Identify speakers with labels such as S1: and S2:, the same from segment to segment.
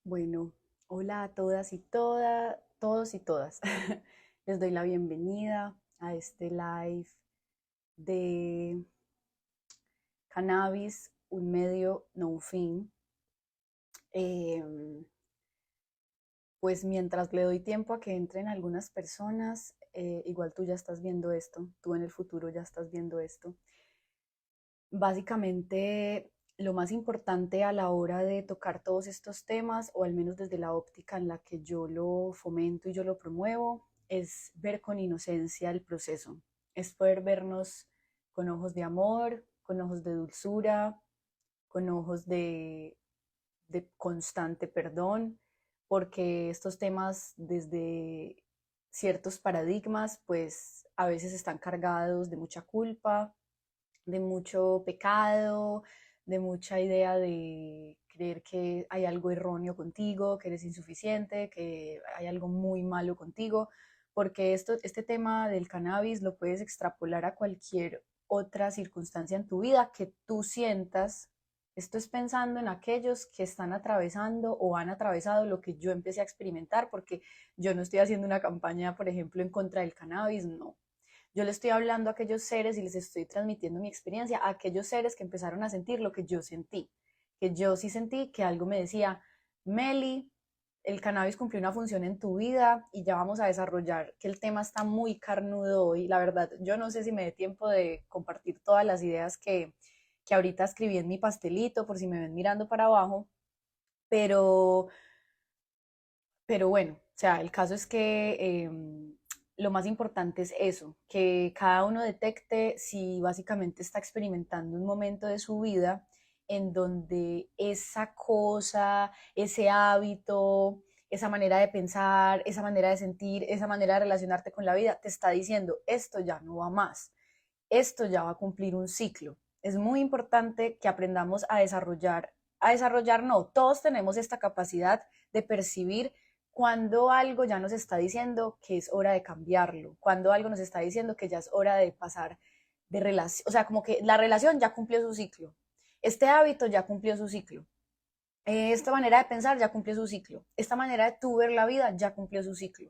S1: Bueno, hola a todas y todos y todas. Les doy la bienvenida a este live de Cannabis, un medio no un fin. Em, pues mientras le doy tiempo a que entren algunas personas, igual tú ya estás viendo esto, tú en el futuro ya estás viendo esto. Básicamente, lo más importante a la hora de tocar todos estos temas, o al menos desde la óptica en la que yo lo fomento y yo lo promuevo, es ver con inocencia el proceso. Es poder vernos con ojos de amor, con ojos de dulzura, con ojos de constante perdón, porque estos temas desde ciertos paradigmas, pues a veces están cargados de mucha culpa, de mucho pecado, de mucha idea de creer que hay algo erróneo contigo, que eres insuficiente, que hay algo muy malo contigo, porque este tema del cannabis lo puedes extrapolar a cualquier otra circunstancia en tu vida que tú sientas. Esto es pensando en aquellos que están atravesando o han atravesado lo que yo empecé a experimentar, porque yo no estoy haciendo una campaña, por ejemplo, en contra del cannabis, no. Yo le estoy hablando a aquellos seres y les estoy transmitiendo mi experiencia a aquellos seres que empezaron a sentir lo que yo sentí, que yo sí sentí que algo me decía, Meli, el cannabis cumplió una función en tu vida y ya vamos a desarrollar, que el tema está muy carnudo hoy. La verdad, yo no sé si me dé tiempo de compartir todas las ideas que ahorita escribí en mi pastelito, por si me ven mirando para abajo, pero bueno, o sea, el caso es que lo más importante es eso, que cada uno detecte si básicamente está experimentando un momento de su vida en donde esa cosa, ese hábito, esa manera de pensar, esa manera de sentir, esa manera de relacionarte con la vida, te está diciendo, esto ya no va más, esto ya va a cumplir un ciclo. Es muy importante que aprendamos a desarrollar no, todos tenemos esta capacidad de percibir cuando algo ya nos está diciendo que es hora de cambiarlo, cuando algo nos está diciendo que ya es hora de pasar de relación, o sea, como que la relación ya cumplió su ciclo, este hábito ya cumplió su ciclo, esta manera de pensar ya cumplió su ciclo, esta manera de tú ver la vida ya cumplió su ciclo,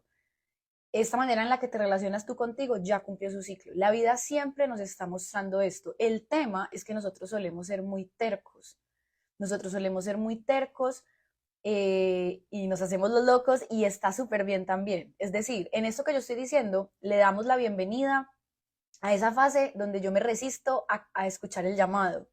S1: esta manera en la que te relacionas tú contigo ya cumplió su ciclo. La vida siempre nos está mostrando esto. El tema es que nosotros solemos ser muy tercos. Nosotros solemos ser muy tercos y nos hacemos los locos y está súper bien también. Es decir, en esto que yo estoy diciendo, le damos la bienvenida a esa fase donde yo me resisto a escuchar el llamado.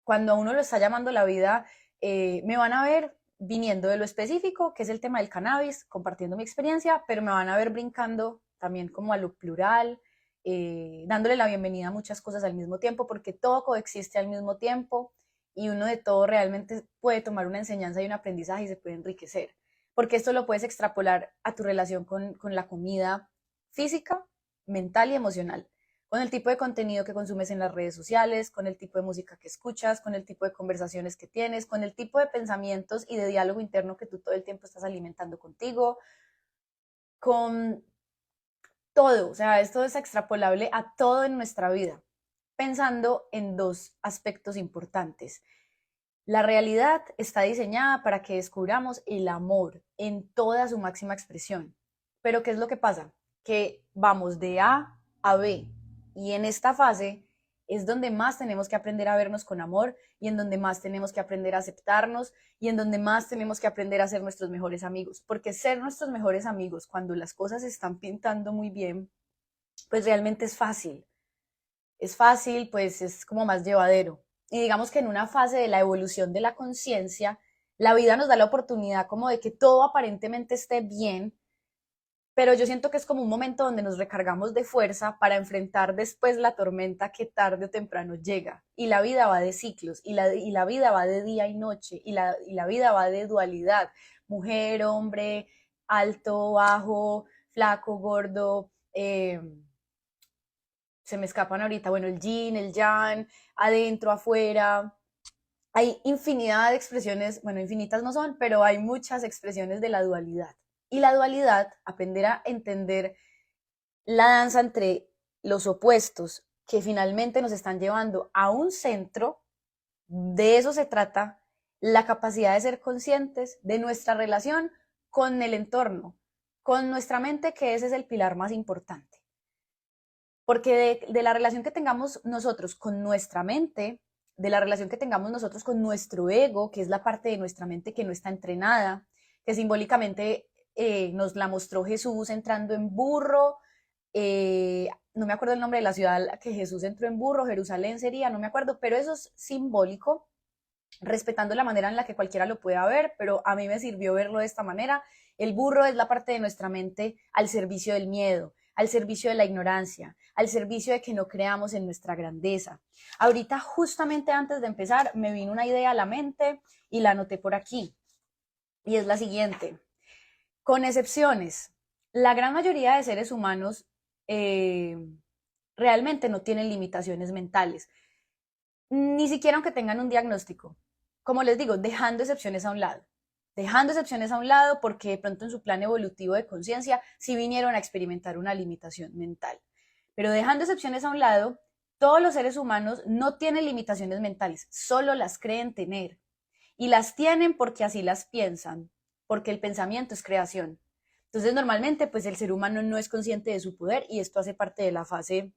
S1: Cuando a uno lo está llamando la vida, me van a ver viniendo de lo específico, que es el tema del cannabis, compartiendo mi experiencia, pero me van a ver brincando también como a lo plural, dándole la bienvenida a muchas cosas al mismo tiempo, porque todo coexiste al mismo tiempo y uno de todo realmente puede tomar una enseñanza y un aprendizaje y se puede enriquecer, porque esto lo puedes extrapolar a tu relación con la comida física, mental y emocional, con el tipo de contenido que consumes en las redes sociales, con el tipo de música que escuchas, con el tipo de conversaciones que tienes, con el tipo de pensamientos y de diálogo interno que tú todo el tiempo estás alimentando contigo, con todo. O sea, esto es extrapolable a todo en nuestra vida, pensando en dos aspectos importantes. La realidad está diseñada para que descubramos el amor en toda su máxima expresión. Pero ¿qué es lo que pasa? Que vamos de A a B y en esta fase es donde más tenemos que aprender a vernos con amor y en donde más tenemos que aprender a aceptarnos y en donde más tenemos que aprender a ser nuestros mejores amigos. Porque ser nuestros mejores amigos cuando las cosas se están pintando muy bien, pues realmente es fácil. Es fácil, pues es como más llevadero. Y digamos que en una fase de la evolución de la conciencia, la vida nos da la oportunidad como de que todo aparentemente esté bien, pero yo siento que es como un momento donde nos recargamos de fuerza para enfrentar después la tormenta que tarde o temprano llega. Y la vida va de ciclos, y la vida va de día y noche, y la vida va de dualidad. Mujer, hombre, alto, bajo, flaco, gordo, se me escapan ahorita, bueno, el yin, el yang, adentro, afuera. Hay infinidad de expresiones, bueno, infinitas no son, pero hay muchas expresiones de la dualidad. Y la dualidad, aprender a entender la danza entre los opuestos que finalmente nos están llevando a un centro, de eso se trata la capacidad de ser conscientes de nuestra relación con el entorno, con nuestra mente, que ese es el pilar más importante. Porque de la relación que tengamos nosotros con nuestra mente, de la relación que tengamos nosotros con nuestro ego, que es la parte de nuestra mente que no está entrenada, que simbólicamente nos la mostró Jesús entrando en burro, no me acuerdo el nombre de la ciudad que Jesús entró en burro, Jerusalén sería, no me acuerdo, pero eso es simbólico, respetando la manera en la que cualquiera lo pueda ver, pero a mí me sirvió verlo de esta manera. El burro es la parte de nuestra mente al servicio del miedo, al servicio de la ignorancia, al servicio de que no creamos en nuestra grandeza. Ahorita, justamente antes de empezar, me vino una idea a la mente y la anoté por aquí. Y es la siguiente. Con excepciones, la gran mayoría de seres humanos realmente no tienen limitaciones mentales, ni siquiera aunque tengan un diagnóstico. Como les digo, dejando excepciones a un lado. Dejando excepciones a un lado porque de pronto en su plan evolutivo de conciencia sí vinieron a experimentar una limitación mental. Pero dejando excepciones a un lado, todos los seres humanos no tienen limitaciones mentales, solo las creen tener. Y las tienen porque así las piensan, porque el pensamiento es creación. Entonces, normalmente, pues el ser humano no es consciente de su poder y esto hace parte de la fase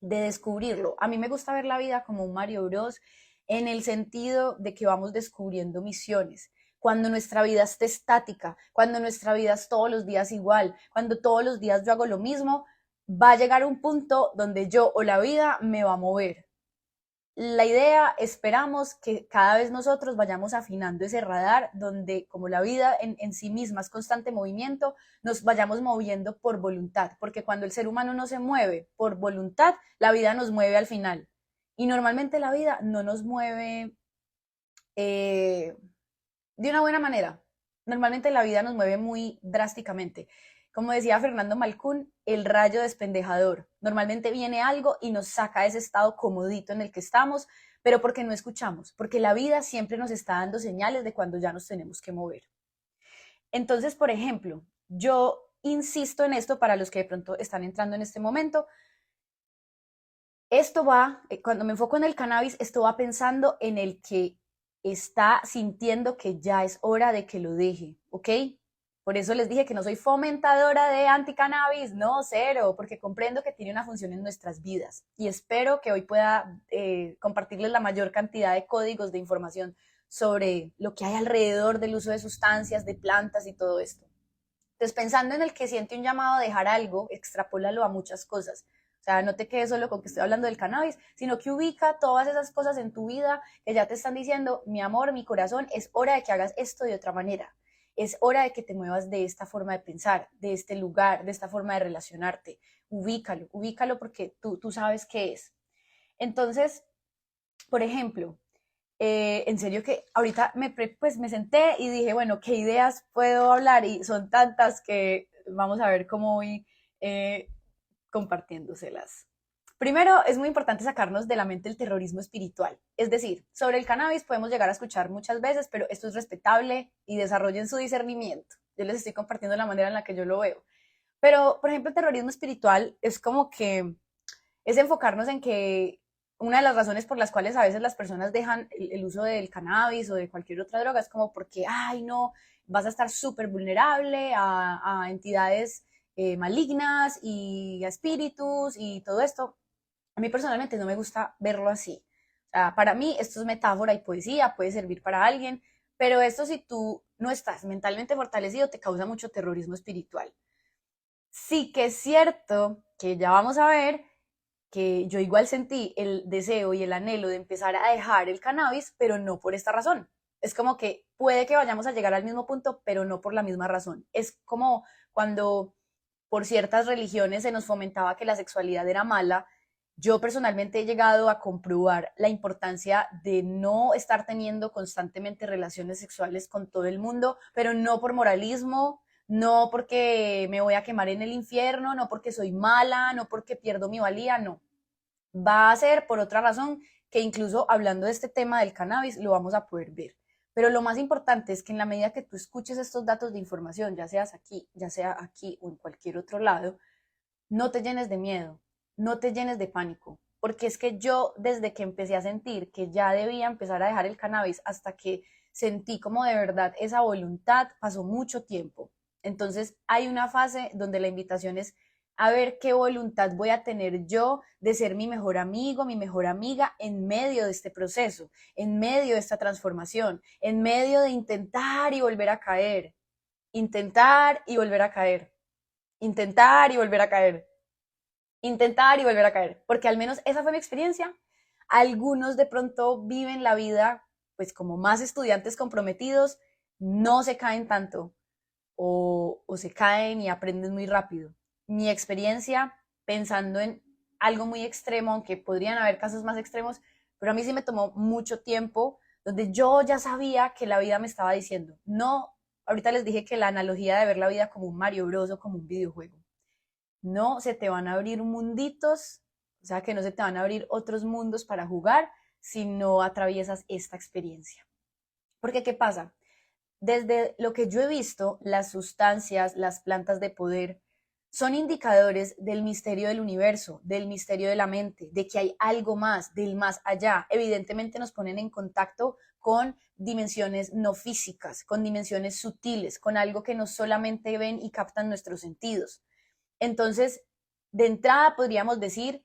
S1: de descubrirlo. A mí me gusta ver la vida como un Mario Bros en el sentido de que vamos descubriendo misiones. Cuando nuestra vida esté estática, cuando nuestra vida es todos los días igual, cuando todos los días yo hago lo mismo, va a llegar un punto donde yo o la vida me va a mover. La idea, esperamos que cada vez nosotros vayamos afinando ese radar donde como la vida en sí misma es constante movimiento, nos vayamos moviendo por voluntad, porque cuando el ser humano no se mueve por voluntad, la vida nos mueve al final. Y normalmente la vida no nos mueve eh, de una buena manera. Normalmente la vida nos mueve muy drásticamente. Como decía Fernando Malcún, el rayo despendejador. Normalmente viene algo y nos saca de ese estado comodito en el que estamos, pero porque no escuchamos, porque la vida siempre nos está dando señales de cuando ya nos tenemos que mover. Entonces, por ejemplo, yo insisto en esto para los que de pronto están entrando en este momento. Esto va, cuando me enfoco en el cannabis, esto va pensando en el que está sintiendo que ya es hora de que lo deje, ¿ok? Por eso les dije que no soy fomentadora de anticannabis, no, cero, porque comprendo que tiene una función en nuestras vidas y espero que hoy pueda compartirles la mayor cantidad de códigos de información sobre lo que hay alrededor del uso de sustancias, de plantas y todo esto. Entonces, pensando en el que siente un llamado a dejar algo, extrapólalo a muchas cosas. O sea, no te quedes solo con que estoy hablando del cannabis, sino que ubica todas esas cosas en tu vida que ya te están diciendo, mi amor, mi corazón, es hora de que hagas esto de otra manera. Es hora de que te muevas de esta forma de pensar, de este lugar, de esta forma de relacionarte. Ubícalo, ubícalo porque tú sabes qué es. Entonces, por ejemplo, en serio que ahorita pues me senté y dije, bueno, ¿qué ideas puedo hablar? Y son tantas que vamos a ver cómo voy eh, compartiéndoselas. Primero, es muy importante sacarnos de la mente el terrorismo espiritual. Es decir, sobre el cannabis podemos llegar a escuchar muchas veces, pero esto es respetable y desarrollen su discernimiento. Yo les estoy compartiendo la manera en la que yo lo veo. Pero, por ejemplo, el terrorismo espiritual es como que es enfocarnos en que una de las razones por las cuales a veces las personas dejan el uso del cannabis o de cualquier otra droga es como porque, ay, no, vas a estar súper vulnerable a entidades malignas y a espíritus y todo esto. A mí personalmente no me gusta verlo así. O sea, para mí esto es metáfora y poesía, puede servir para alguien, pero esto si tú no estás mentalmente fortalecido te causa mucho terrorismo espiritual. Sí que es cierto que ya vamos a ver que yo igual sentí el deseo y el anhelo de empezar a dejar el cannabis, pero no por esta razón. Es como que puede que vayamos a llegar al mismo punto, pero no por la misma razón. Es como cuando por ciertas religiones se nos fomentaba que la sexualidad era mala. Yo personalmente he llegado a comprobar la importancia de no estar teniendo constantemente relaciones sexuales con todo el mundo, pero no por moralismo, no porque me voy a quemar en el infierno, no porque soy mala, no porque pierdo mi valía, no. Va a ser por otra razón que incluso hablando de este tema del cannabis lo vamos a poder ver. Pero lo más importante es que en la medida que tú escuches estos datos de información, ya sea aquí o en cualquier otro lado, no te llenes de miedo, no te llenes de pánico. porque es que yo desde que empecé a sentir que ya debía empezar a dejar el cannabis hasta que sentí como de verdad esa voluntad, pasó mucho tiempo. Entonces hay una fase donde la invitación es a ver qué voluntad voy a tener yo de ser mi mejor amigo, mi mejor amiga en medio de este proceso, en medio de esta transformación, en medio de intentar y volver a caer, intentar y volver a caer, intentar y volver a caer, intentar y volver a caer, porque al menos esa fue mi experiencia. Algunos de pronto viven la vida pues como más estudiantes comprometidos, no se caen tanto o se caen y aprenden muy rápido. Mi experiencia, pensando en algo muy extremo, aunque podrían haber casos más extremos, pero a mí sí me tomó mucho tiempo, donde yo ya sabía que la vida me estaba diciendo, no, ahorita les dije que la analogía de ver la vida como un Mario Bros o como un videojuego, no se te van a abrir munditos, o sea que no se te van a abrir otros mundos para jugar si no atraviesas esta experiencia. Porque ¿qué pasa? Desde lo que yo he visto, las sustancias, las plantas de poder, son indicadores del misterio del universo, del misterio de la mente, de que hay algo más, del más allá. Evidentemente nos ponen en contacto con dimensiones no físicas, con dimensiones sutiles, con algo que no solamente ven y captan nuestros sentidos. Entonces, de entrada podríamos decir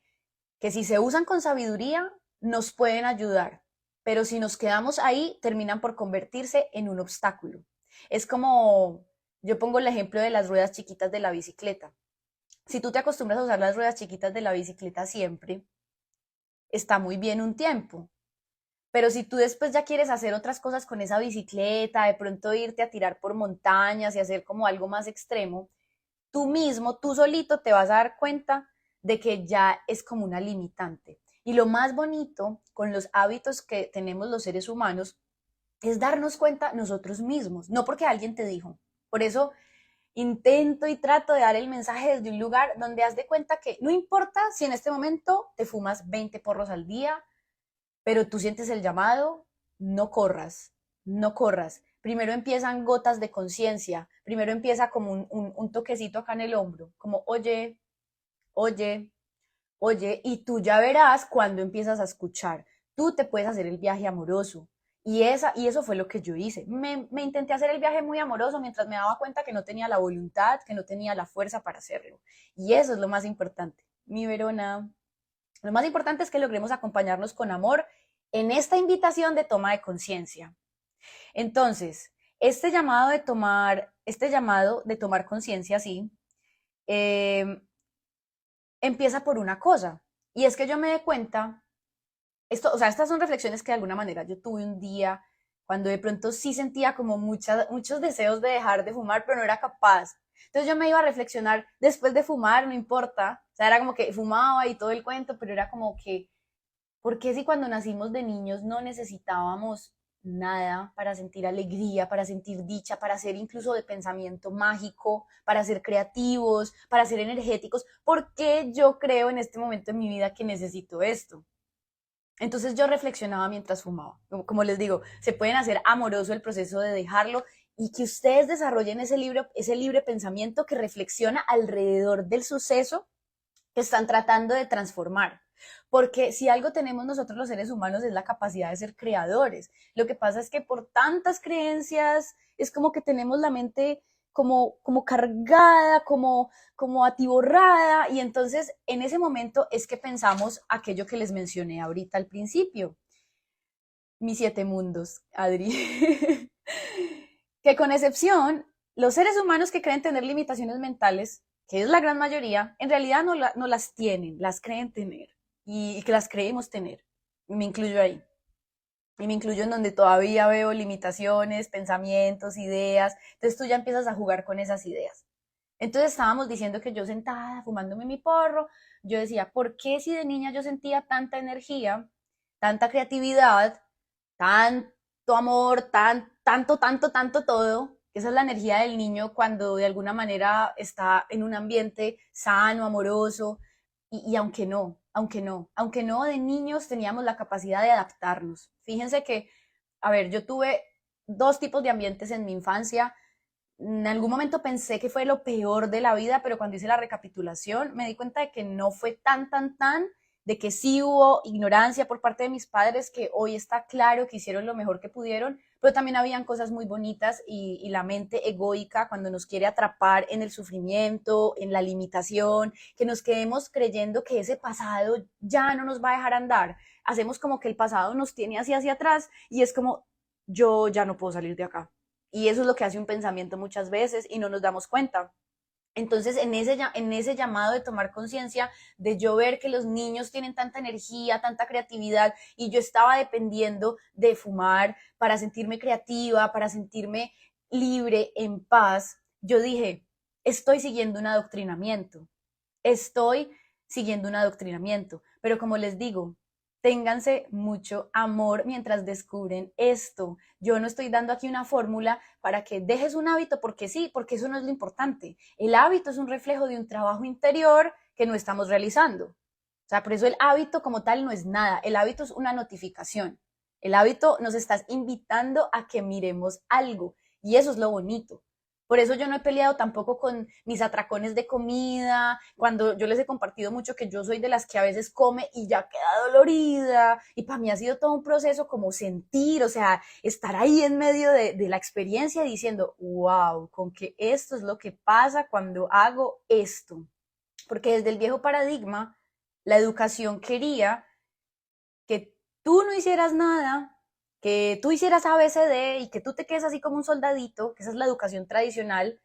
S1: que si se usan con sabiduría, nos pueden ayudar, pero si nos quedamos ahí, terminan por convertirse en un obstáculo. Es como, yo pongo el ejemplo de las ruedas chiquitas de la bicicleta. Si tú te acostumbras a usar las ruedas chiquitas de la bicicleta siempre, está muy bien un tiempo, pero si tú después ya quieres hacer otras cosas con esa bicicleta, de pronto irte a tirar por montañas y hacer como algo más extremo, tú mismo, tú solito te vas a dar cuenta de que ya es como una limitante. Y lo más bonito con los hábitos que tenemos los seres humanos es darnos cuenta nosotros mismos, no porque alguien te dijo. Por eso intento y trato de dar el mensaje desde un lugar donde haz de cuenta que no importa si en este momento te fumas 20 porros al día, pero tú sientes el llamado, no corras, no corras. Primero empiezan gotas de conciencia, primero empieza como un toquecito acá en el hombro, como oye, oye, oye, y tú ya verás cuando empiezas a escuchar. Tú te puedes hacer el viaje amoroso. Y eso fue lo que yo hice. Me intenté hacer el viaje muy amoroso mientras me daba cuenta que no tenía la voluntad, que no tenía la fuerza para hacerlo. Y eso es lo más importante. Mi Verona, lo más importante es que logremos acompañarnos con amor en esta invitación de toma de conciencia. Entonces, este llamado de tomar conciencia, sí, eh, empieza por una cosa, y es que yo me dé cuenta, o sea, estas son reflexiones que de alguna manera yo tuve un día cuando de pronto sí sentía como muchos deseos de dejar de fumar, pero no era capaz. Entonces yo me iba a reflexionar después de fumar, no importa, o sea, era como que fumaba y todo el cuento, pero era como que ¿por qué si cuando nacimos de niños no necesitábamos nada para sentir alegría, para sentir dicha, para ser incluso de pensamiento mágico, para ser creativos, para ser energéticos? ¿Por qué yo creo en este momento de mi vida que necesito esto? Entonces yo reflexionaba mientras fumaba. Como les digo, se pueden hacer amoroso el proceso de dejarlo y que ustedes desarrollen ese libre pensamiento que reflexiona alrededor del suceso que están tratando de transformar. Porque si algo tenemos nosotros los seres humanos es la capacidad de ser creadores. Lo que pasa es que por tantas creencias es como que tenemos la mente como cargada, como atiborrada, y entonces en ese momento es que pensamos aquello que les mencioné ahorita al principio. Mis 7 mundos, Adri. Que con excepción, los seres humanos que creen tener limitaciones mentales, que es la gran mayoría, en realidad no las tienen, las creen tener y que las creemos tener. Y me incluyo ahí. Y me incluyo en donde todavía veo limitaciones, pensamientos, ideas. Entonces tú ya empiezas a jugar con esas ideas. Entonces estábamos diciendo que yo sentada, fumándome mi porro, yo decía, ¿por qué si de niña yo sentía tanta energía, tanta creatividad, tanto amor, tanto todo? Esa es la energía del niño cuando de alguna manera está en un ambiente sano, amoroso, y aunque no, de niños teníamos la capacidad de adaptarnos. Fíjense que, a ver, yo tuve 2 tipos de ambientes en mi infancia. En algún momento pensé que fue lo peor de la vida, pero cuando hice la recapitulación me di cuenta de que no fue tan de que sí hubo ignorancia por parte de mis padres, que hoy está claro que hicieron lo mejor que pudieron, pero también habían cosas muy bonitas y la mente egoica cuando nos quiere atrapar en el sufrimiento, en la limitación, que nos quedemos creyendo que ese pasado ya no nos va a dejar andar. Hacemos como que el pasado nos tiene así hacia atrás y es como yo ya no puedo salir de acá. Y eso es lo que hace un pensamiento muchas veces y no nos damos cuenta. Entonces, en ese llamado de tomar conciencia, de yo ver que los niños tienen tanta energía, tanta creatividad, y yo estaba dependiendo de fumar para sentirme creativa, para sentirme libre, en paz, yo dije, estoy siguiendo un adoctrinamiento, estoy siguiendo un adoctrinamiento, pero como les digo, ténganse mucho amor mientras descubren esto. Yo no estoy dando aquí una fórmula para que dejes un hábito porque sí, porque eso no es lo importante. El hábito es un reflejo de un trabajo interior que no estamos realizando. O sea, por eso el hábito como tal no es nada. El hábito es una notificación. El hábito nos está invitando a que miremos algo y eso es lo bonito. Por eso yo no he peleado tampoco con mis atracones de comida, cuando yo les he compartido mucho que yo soy de las que a veces come y ya queda dolorida, y para mí ha sido todo un proceso como sentir, o sea, estar ahí en medio de la experiencia diciendo, wow, con que esto es lo que pasa cuando hago esto. Porque desde el viejo paradigma, la educación quería que tú no hicieras nada, que tú hicieras ABCD y que tú te quedes así como un soldadito, que esa es la educación tradicional,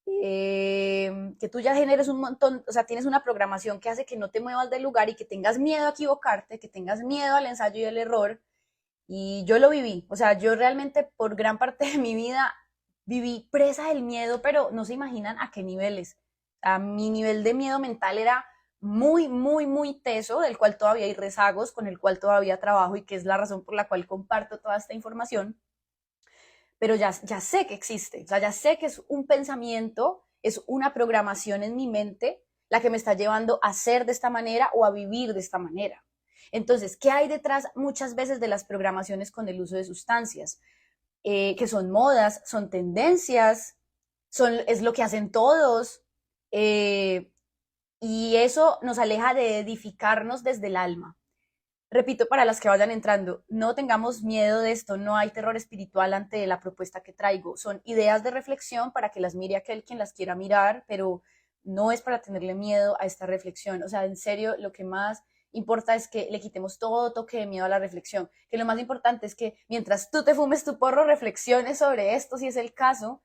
S1: que tú ya generes un montón, o sea, tienes una programación que hace que no te muevas del lugar y que tengas miedo a equivocarte, que tengas miedo al ensayo y al error. Y yo lo viví, o sea, yo realmente por gran parte de mi vida viví presa del miedo, pero no se imaginan a qué niveles. A mi nivel de miedo mental era muy, muy, muy teso, del cual todavía hay rezagos, con el cual todavía trabajo y que es la razón por la cual comparto toda esta información. Pero ya sé que existe, o sea, ya sé que es un pensamiento, es una programación en mi mente la que me está llevando a ser de esta manera o a vivir de esta manera. Entonces, ¿qué hay detrás muchas veces de las programaciones con el uso de sustancias? Que son modas, son tendencias, es lo que hacen todos, eh, y eso nos aleja de edificarnos desde el alma. Repito, para las que vayan entrando, no tengamos miedo de esto, no hay terror espiritual ante la propuesta que traigo, son ideas de reflexión para que las mire aquel quien las quiera mirar, pero no es para tenerle miedo a esta reflexión. O sea, en serio, lo que más importa es que le quitemos todo toque de miedo a la reflexión, que lo más importante es que mientras tú te fumes tu porro, reflexiones sobre esto, si es el caso,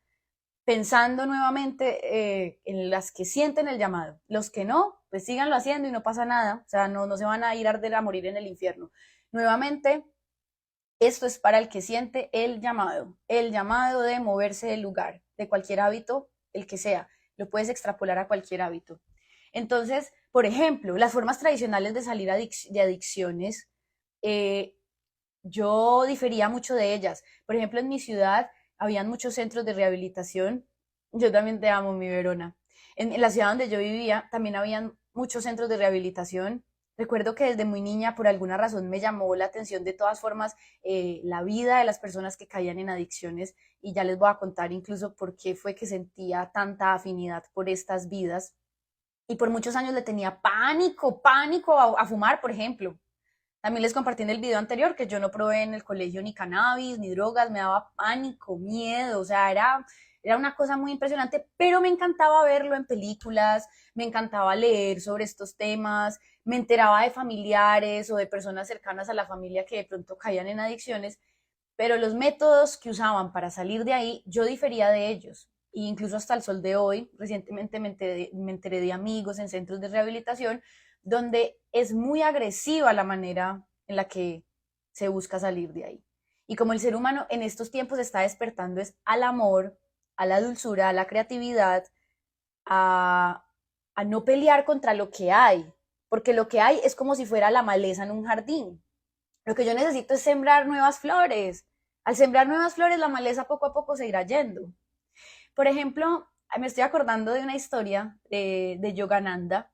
S1: pensando nuevamente en las que sienten el llamado. Los que no, pues síganlo haciendo y no pasa nada, o sea, no se van a ir a arder a morir en el infierno. Nuevamente, esto es para el que siente el llamado de moverse del lugar, de cualquier hábito, el que sea, lo puedes extrapolar a cualquier hábito. Entonces, por ejemplo, las formas tradicionales de salir de adicciones, eh, yo difería mucho de ellas. Por ejemplo, en mi ciudad habían muchos centros de rehabilitación. Yo también te amo, mi Verona. En la ciudad donde yo vivía también habían muchos centros de rehabilitación. Recuerdo que desde muy niña, por alguna razón, me llamó la atención de todas formas la vida de las personas que caían en adicciones y ya les voy a contar incluso por qué fue que sentía tanta afinidad por estas vidas. Y por muchos años le tenía pánico, pánico a fumar, por ejemplo. También les compartí en el video anterior que yo no probé en el colegio ni cannabis, ni drogas, me daba pánico, miedo, o sea, era una cosa muy impresionante, pero me encantaba verlo en películas, me encantaba leer sobre estos temas, me enteraba de familiares o de personas cercanas a la familia que de pronto caían en adicciones, pero los métodos que usaban para salir de ahí, yo difería de ellos. E incluso hasta el sol de hoy, recientemente me enteré de amigos en centros de rehabilitación donde es muy agresiva la manera en la que se busca salir de ahí. Y como el ser humano en estos tiempos está despertando es al amor, a la dulzura, a la creatividad, a no pelear contra lo que hay, porque lo que hay es como si fuera la maleza en un jardín. Lo que yo necesito es sembrar nuevas flores. Al sembrar nuevas flores, la maleza poco a poco se irá yendo. Por ejemplo, me estoy acordando de una historia de Yogananda.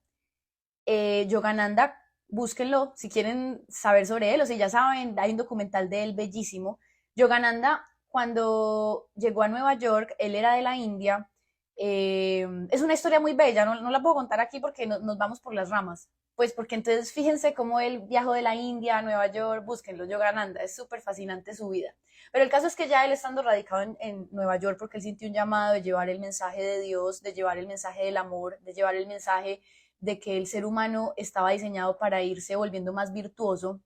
S1: Yogananda, búsquenlo si quieren saber sobre él, o si ya saben, hay un documental de él bellísimo. Yogananda, cuando llegó a Nueva York, él era de la India. Es una historia muy bella, no la puedo contar aquí porque nos vamos por las ramas. pues porque entonces fíjense cómo él viajó de la India a Nueva York, búsquenlo, Yogananda, es súper fascinante su vida. Pero el caso es que ya él estando radicado en Nueva York, porque él sintió un llamado de llevar el mensaje de Dios, de llevar el mensaje del amor, de llevar el mensaje de que el ser humano estaba diseñado para irse volviendo más virtuoso.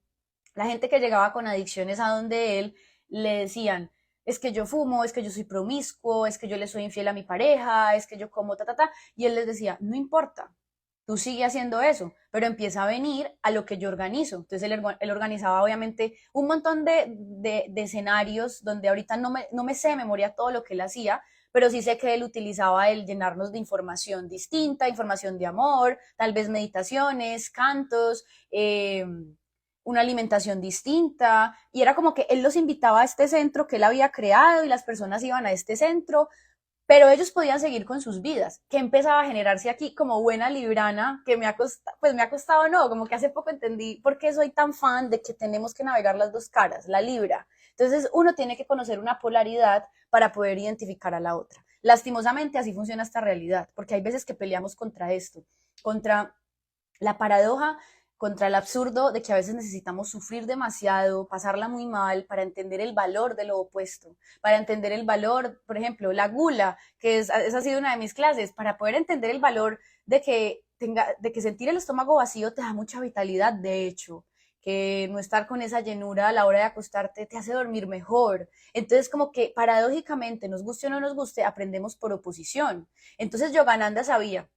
S1: La gente que llegaba con adicciones a donde él le decían, es que yo fumo, es que yo soy promiscuo, es que yo le soy infiel a mi pareja, es que yo como ta, ta, ta. Y él les decía, no importa, tú sigue haciendo eso, pero empieza a venir a lo que yo organizo. Entonces él organizaba obviamente un montón de escenarios donde ahorita no me sé de memoria todo lo que él hacía, pero sí sé que él utilizaba el llenarnos de información distinta, información de amor, tal vez meditaciones, cantos, una alimentación distinta, y era como que él los invitaba a este centro que él había creado y las personas iban a este centro, pero ellos podían seguir con sus vidas. ¿Qué empezaba a generarse aquí como buena librana? Que pues me ha costado, no, como que hace poco entendí por qué soy tan fan de que tenemos que navegar las dos caras, la libra. Entonces uno tiene que conocer una polaridad para poder identificar a la otra. Lastimosamente así funciona esta realidad, porque hay veces que peleamos contra esto, contra la paradoja, contra el absurdo de que a veces necesitamos sufrir demasiado, pasarla muy mal para entender el valor de lo opuesto, para entender el valor, por ejemplo, la gula, que esa ha sido una de mis clases, para poder entender el valor de que sentir el estómago vacío te da mucha vitalidad, de hecho, que no estar con esa llenura a la hora de acostarte te hace dormir mejor. Entonces, como que paradójicamente, nos guste o no nos guste, aprendemos por oposición. Entonces, Yogananda sabía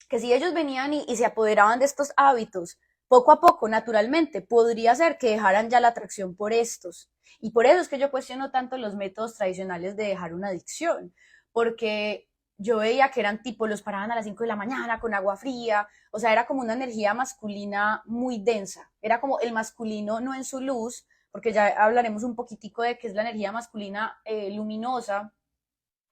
S1: que si ellos venían y se apoderaban de estos hábitos, poco a poco, naturalmente, podría ser que dejaran ya la atracción por estos. Y por eso es que yo cuestiono tanto los métodos tradicionales de dejar una adicción, porque yo veía que eran tipo, los paraban a las 5 de la mañana con agua fría, o sea, era como una energía masculina muy densa, era como el masculino no en su luz, porque ya hablaremos un poquitico de qué es la energía masculina luminosa,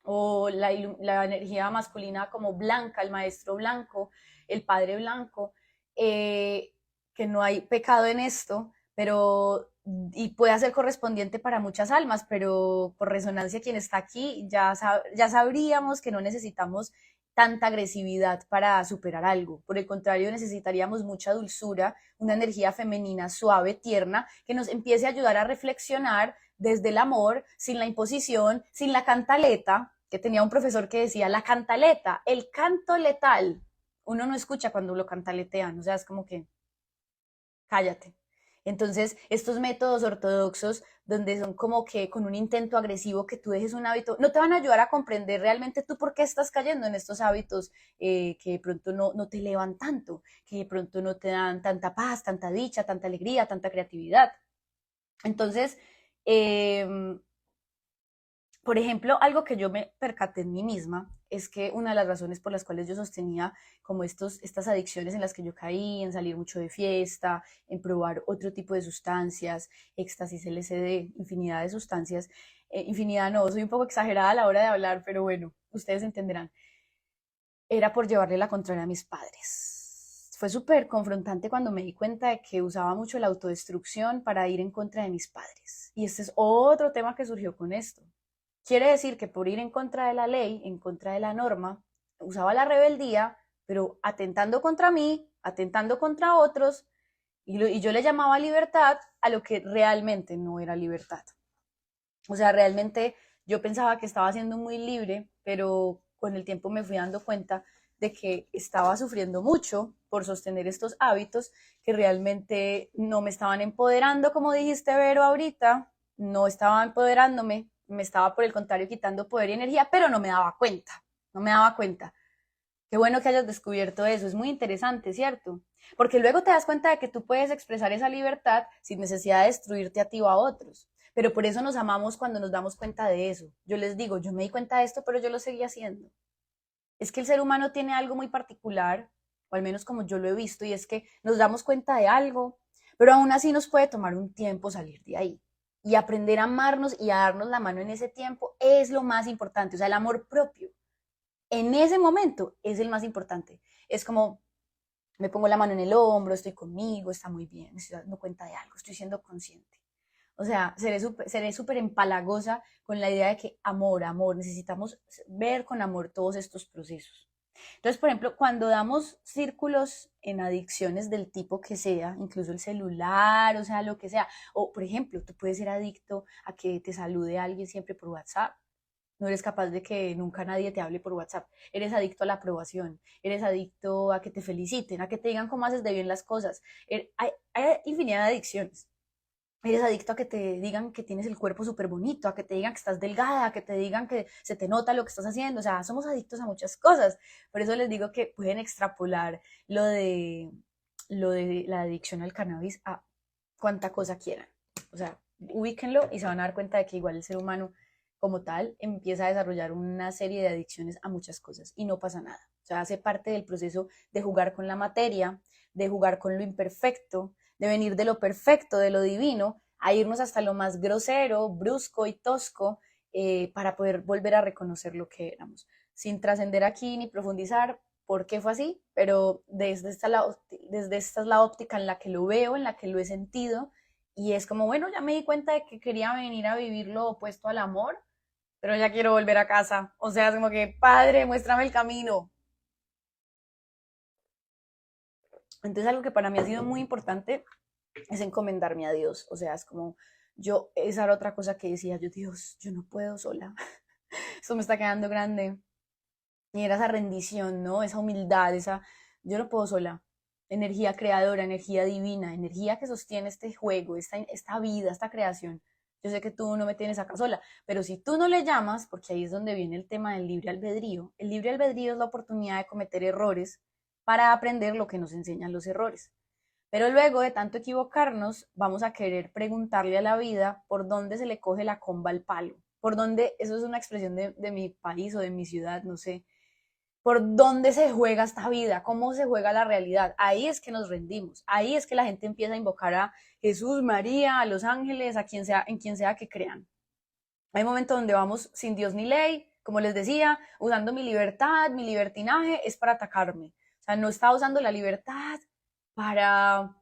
S1: o la energía masculina como blanca, el maestro blanco, el padre blanco, eh, que no hay pecado en esto, pero y puede ser correspondiente para muchas almas, pero por resonancia quien está aquí ya sabríamos que no necesitamos tanta agresividad para superar algo. Por el contrario, necesitaríamos mucha dulzura, una energía femenina suave, tierna, que nos empiece a ayudar a reflexionar desde el amor, sin la imposición, sin la cantaleta, que tenía un profesor que decía, la cantaleta, el canto letal. Uno no escucha cuando lo cantaletean, o sea, es como que cállate. Entonces, estos métodos ortodoxos, donde son como que con un intento agresivo que tú dejes un hábito, no te van a ayudar a comprender realmente tú por qué estás cayendo en estos hábitos que de pronto no te elevan tanto, que de pronto no te dan tanta paz, tanta dicha, tanta alegría, tanta creatividad. Entonces, eh, por ejemplo, algo que yo me percaté en mí misma es que una de las razones por las cuales yo sostenía como estas adicciones en las que yo caí, en salir mucho de fiesta, en probar otro tipo de sustancias, éxtasis, LSD, infinidad de sustancias, infinidad no, soy un poco exagerada a la hora de hablar, pero bueno, ustedes entenderán, era por llevarle la contraria a mis padres. Fue súper confrontante cuando me di cuenta de que usaba mucho la autodestrucción para ir en contra de mis padres. Y este es otro tema que surgió con esto. Quiere decir que por ir en contra de la ley, en contra de la norma, usaba la rebeldía, pero atentando contra mí, atentando contra otros, y yo le llamaba libertad a lo que realmente no era libertad. O sea, realmente yo pensaba que estaba siendo muy libre, pero con el tiempo me fui dando cuenta de que estaba sufriendo mucho por sostener estos hábitos que realmente no me estaban empoderando, como dijiste, Vero, ahorita, no estaba empoderándome, me estaba por el contrario quitando poder y energía, pero no me daba cuenta, no me daba cuenta. Qué bueno que hayas descubierto eso, es muy interesante, ¿cierto? Porque luego te das cuenta de que tú puedes expresar esa libertad sin necesidad de destruirte a ti o a otros. Pero por eso nos amamos cuando nos damos cuenta de eso. Yo les digo, yo me di cuenta de esto, pero yo lo seguí haciendo. Es que el ser humano tiene algo muy particular, o al menos como yo lo he visto, y es que nos damos cuenta de algo, pero aún así nos puede tomar un tiempo salir de ahí. Y aprender a amarnos y a darnos la mano en ese tiempo es lo más importante, o sea, el amor propio en ese momento es el más importante. Es como, me pongo la mano en el hombro, estoy conmigo, está muy bien, estoy dando cuenta de algo, estoy siendo consciente. O sea, seré súper empalagosa con la idea de que amor, amor, necesitamos ver con amor todos estos procesos. Entonces, por ejemplo, cuando damos círculos en adicciones del tipo que sea, incluso el celular, o sea, lo que sea, o por ejemplo, tú puedes ser adicto a que te salude alguien siempre por WhatsApp. No eres capaz de que nunca nadie te hable por WhatsApp. Eres adicto a la aprobación. Eres adicto a que te feliciten, a que te digan cómo haces de bien las cosas. Hay infinidad de adicciones. Eres adicto a que te digan que tienes el cuerpo súper bonito, a que te digan que estás delgada, a que te digan que se te nota lo que estás haciendo. O sea, somos adictos a muchas cosas. Por eso les digo que pueden extrapolar lo de, lo de la adicción al cannabis a cuanta cosa quieran. O sea, ubíquenlo y se van a dar cuenta de que igual el ser humano como tal empieza a desarrollar una serie de adicciones a muchas cosas y no pasa nada. O sea, hace parte del proceso de jugar con la materia, de jugar con lo imperfecto, de venir de lo perfecto, de lo divino, a irnos hasta lo más grosero, brusco y tosco para poder volver a reconocer lo que éramos. Sin trascender aquí ni profundizar por qué fue así, pero desde esta es la óptica en la que lo veo, en la que lo he sentido, y es como, bueno, ya me di cuenta de que quería venir a vivir lo opuesto al amor, pero ya quiero volver a casa. O sea, es como que, padre, muéstrame el camino. Entonces, algo que para mí ha sido muy importante es encomendarme a Dios. O sea, es como, esa era otra cosa que decía yo, Dios, yo no puedo sola. Esto me está quedando grande. Y era esa rendición, ¿no? Esa humildad, yo no puedo sola. Energía creadora, energía divina, energía que sostiene este juego, esta vida, esta creación. Yo sé que tú no me tienes acá sola, pero si tú no le llamas, porque ahí es donde viene el tema del libre albedrío, el libre albedrío es la oportunidad de cometer errores para aprender lo que nos enseñan los errores. Pero luego de tanto equivocarnos, vamos a querer preguntarle a la vida por dónde se le coge la comba al palo, por dónde, eso es una expresión de mi país o de mi ciudad, no sé, por dónde se juega esta vida, cómo se juega la realidad. Ahí es que nos rendimos, ahí es que la gente empieza a invocar a Jesús, María, a los ángeles, a quien sea, en quien sea que crean. Hay momentos donde vamos sin Dios ni ley, como les decía, usando mi libertad, mi libertinaje es para atacarme. O sea, no estaba usando la libertad para,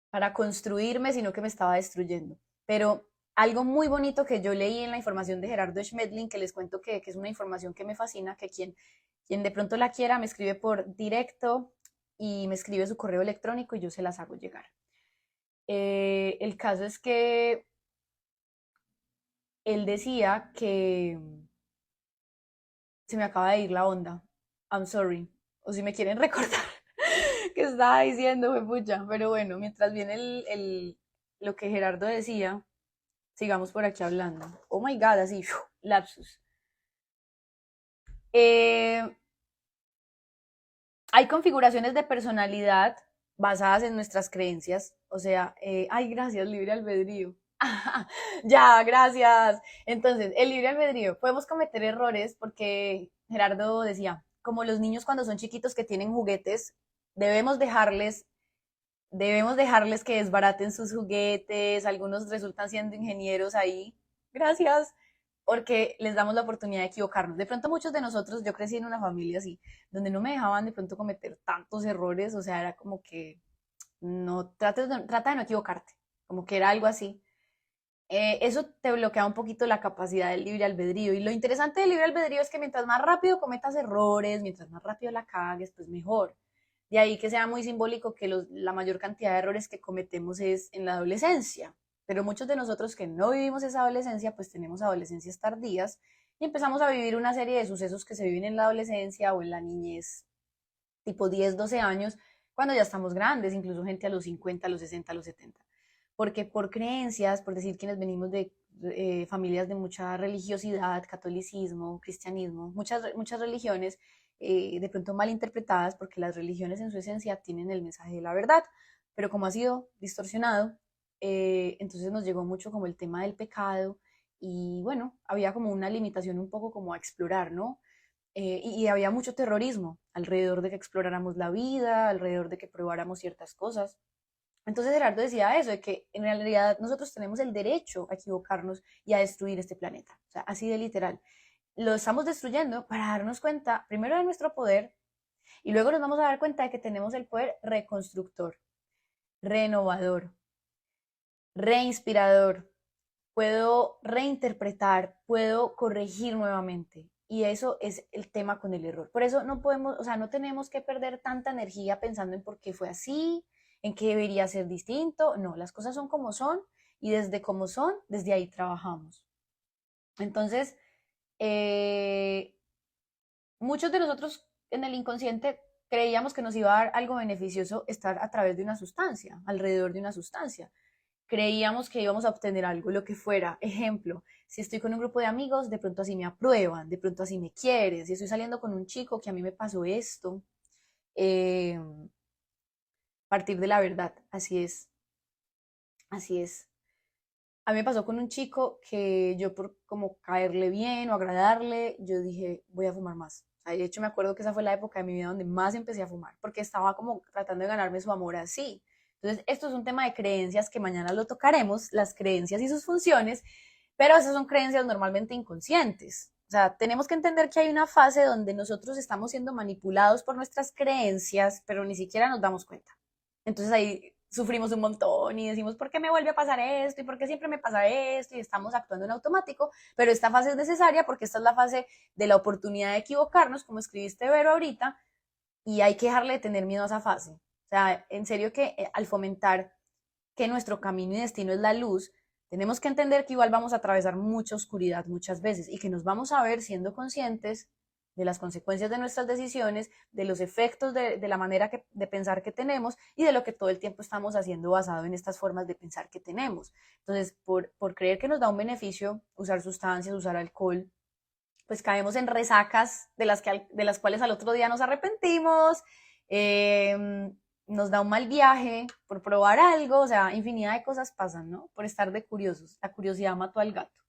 S1: para construirme, sino que me estaba destruyendo. Pero algo muy bonito que yo leí en la información de Gerardo Schmedlin, que les cuento que es una información que me fascina, que quien de pronto la quiera me escribe por directo y me escribe su correo electrónico y yo se las hago llegar. El caso es que él decía que se me acaba de ir la onda. I'm sorry. O si me quieren recordar que estaba diciendo, me pucha. Pero bueno, mientras viene lo que Gerardo decía, sigamos por aquí hablando. Oh my God, así, lapsus. Eh, Hay configuraciones de personalidad basadas en nuestras creencias. O sea, ay, gracias, libre albedrío. Ya, gracias. Entonces, el libre albedrío. Podemos cometer errores porque Gerardo decía, como los niños cuando son chiquitos que tienen juguetes, debemos dejarles, debemos dejarles que desbaraten sus juguetes. Algunos resultan siendo ingenieros ahí. Gracias porque les damos la oportunidad de equivocarnos. De pronto muchos de nosotros, yo crecí en una familia así, donde no me dejaban de pronto cometer tantos errores, o sea, era como que no, trata de no equivocarte, como que era algo así. Eso te bloquea un poquito la capacidad del libre albedrío. Y lo interesante del libre albedrío es que mientras más rápido cometas errores, mientras más rápido la cagues, pues mejor. De ahí que sea muy simbólico que la mayor cantidad de errores que cometemos es en la adolescencia. Pero muchos de nosotros que no vivimos esa adolescencia, pues tenemos adolescencias tardías y empezamos a vivir una serie de sucesos que se viven en la adolescencia o en la niñez, tipo 10, 12 años, cuando ya estamos grandes, incluso gente a los 50, a los 60, a los 70. Porque por creencias, por decir quienes venimos de familias de mucha religiosidad, catolicismo, cristianismo, muchas religiones, de pronto mal interpretadas, porque las religiones en su esencia tienen el mensaje de la verdad, pero como ha sido distorsionado, entonces nos llegó mucho como el tema del pecado y bueno, había como una limitación un poco como a explorar, ¿no? Y había mucho terrorismo alrededor de que exploráramos la vida, alrededor de que probáramos ciertas cosas. Entonces Gerardo decía eso, de que en realidad nosotros tenemos el derecho a equivocarnos y a destruir este planeta. O sea, así de literal. Lo estamos destruyendo para darnos cuenta, primero, de nuestro poder y luego nos vamos a dar cuenta de que tenemos el poder reconstructor, renovador, reinspirador. Puedo reinterpretar, puedo corregir nuevamente. Y eso es el tema con el error. Por eso no podemos, o sea, no tenemos que perder tanta energía pensando en por qué fue así, en qué debería ser distinto. No, las cosas son como son y desde como son, desde ahí trabajamos. Entonces, eh, muchos de nosotros en el inconsciente creíamos que nos iba a dar algo beneficioso estar a través de una sustancia, alrededor de una sustancia. Creíamos que íbamos a obtener algo, lo que fuera. Ejemplo, si estoy con un grupo de amigos, de pronto así me aprueban, de pronto así me quieren. Si estoy saliendo con un chico que a mí me pasó esto, partir de la verdad, así es, así es. A mí me pasó con un chico que yo por como caerle bien o agradarle, yo dije, voy a fumar más. O sea, de hecho, me acuerdo que esa fue la época de mi vida donde más empecé a fumar, porque estaba como tratando de ganarme su amor así. Entonces, esto es un tema de creencias que mañana lo tocaremos, las creencias y sus funciones, pero esas son creencias normalmente inconscientes. O sea, tenemos que entender que hay una fase donde nosotros estamos siendo manipulados por nuestras creencias, pero ni siquiera nos damos cuenta. Entonces ahí sufrimos un montón y decimos, ¿por qué me vuelve a pasar esto? ¿Y por qué siempre me pasa esto? Y estamos actuando en automático, pero esta fase es necesaria porque esta es la fase de la oportunidad de equivocarnos, como escribiste Vero ahorita, y hay que dejarle de tener miedo a esa fase. O sea, en serio que al fomentar que nuestro camino y destino es la luz, tenemos que entender que igual vamos a atravesar mucha oscuridad muchas veces y que nos vamos a ver siendo conscientes de las consecuencias de nuestras decisiones, de los efectos de la manera de pensar que tenemos y de lo que todo el tiempo estamos haciendo basado en estas formas de pensar que tenemos. Entonces, por creer que nos da un beneficio usar sustancias, usar alcohol, pues caemos en resacas de las cuales al otro día nos arrepentimos, nos da un mal viaje por probar algo, o sea, infinidad de cosas pasan, ¿no? Por estar de curiosos. La curiosidad mató al gato.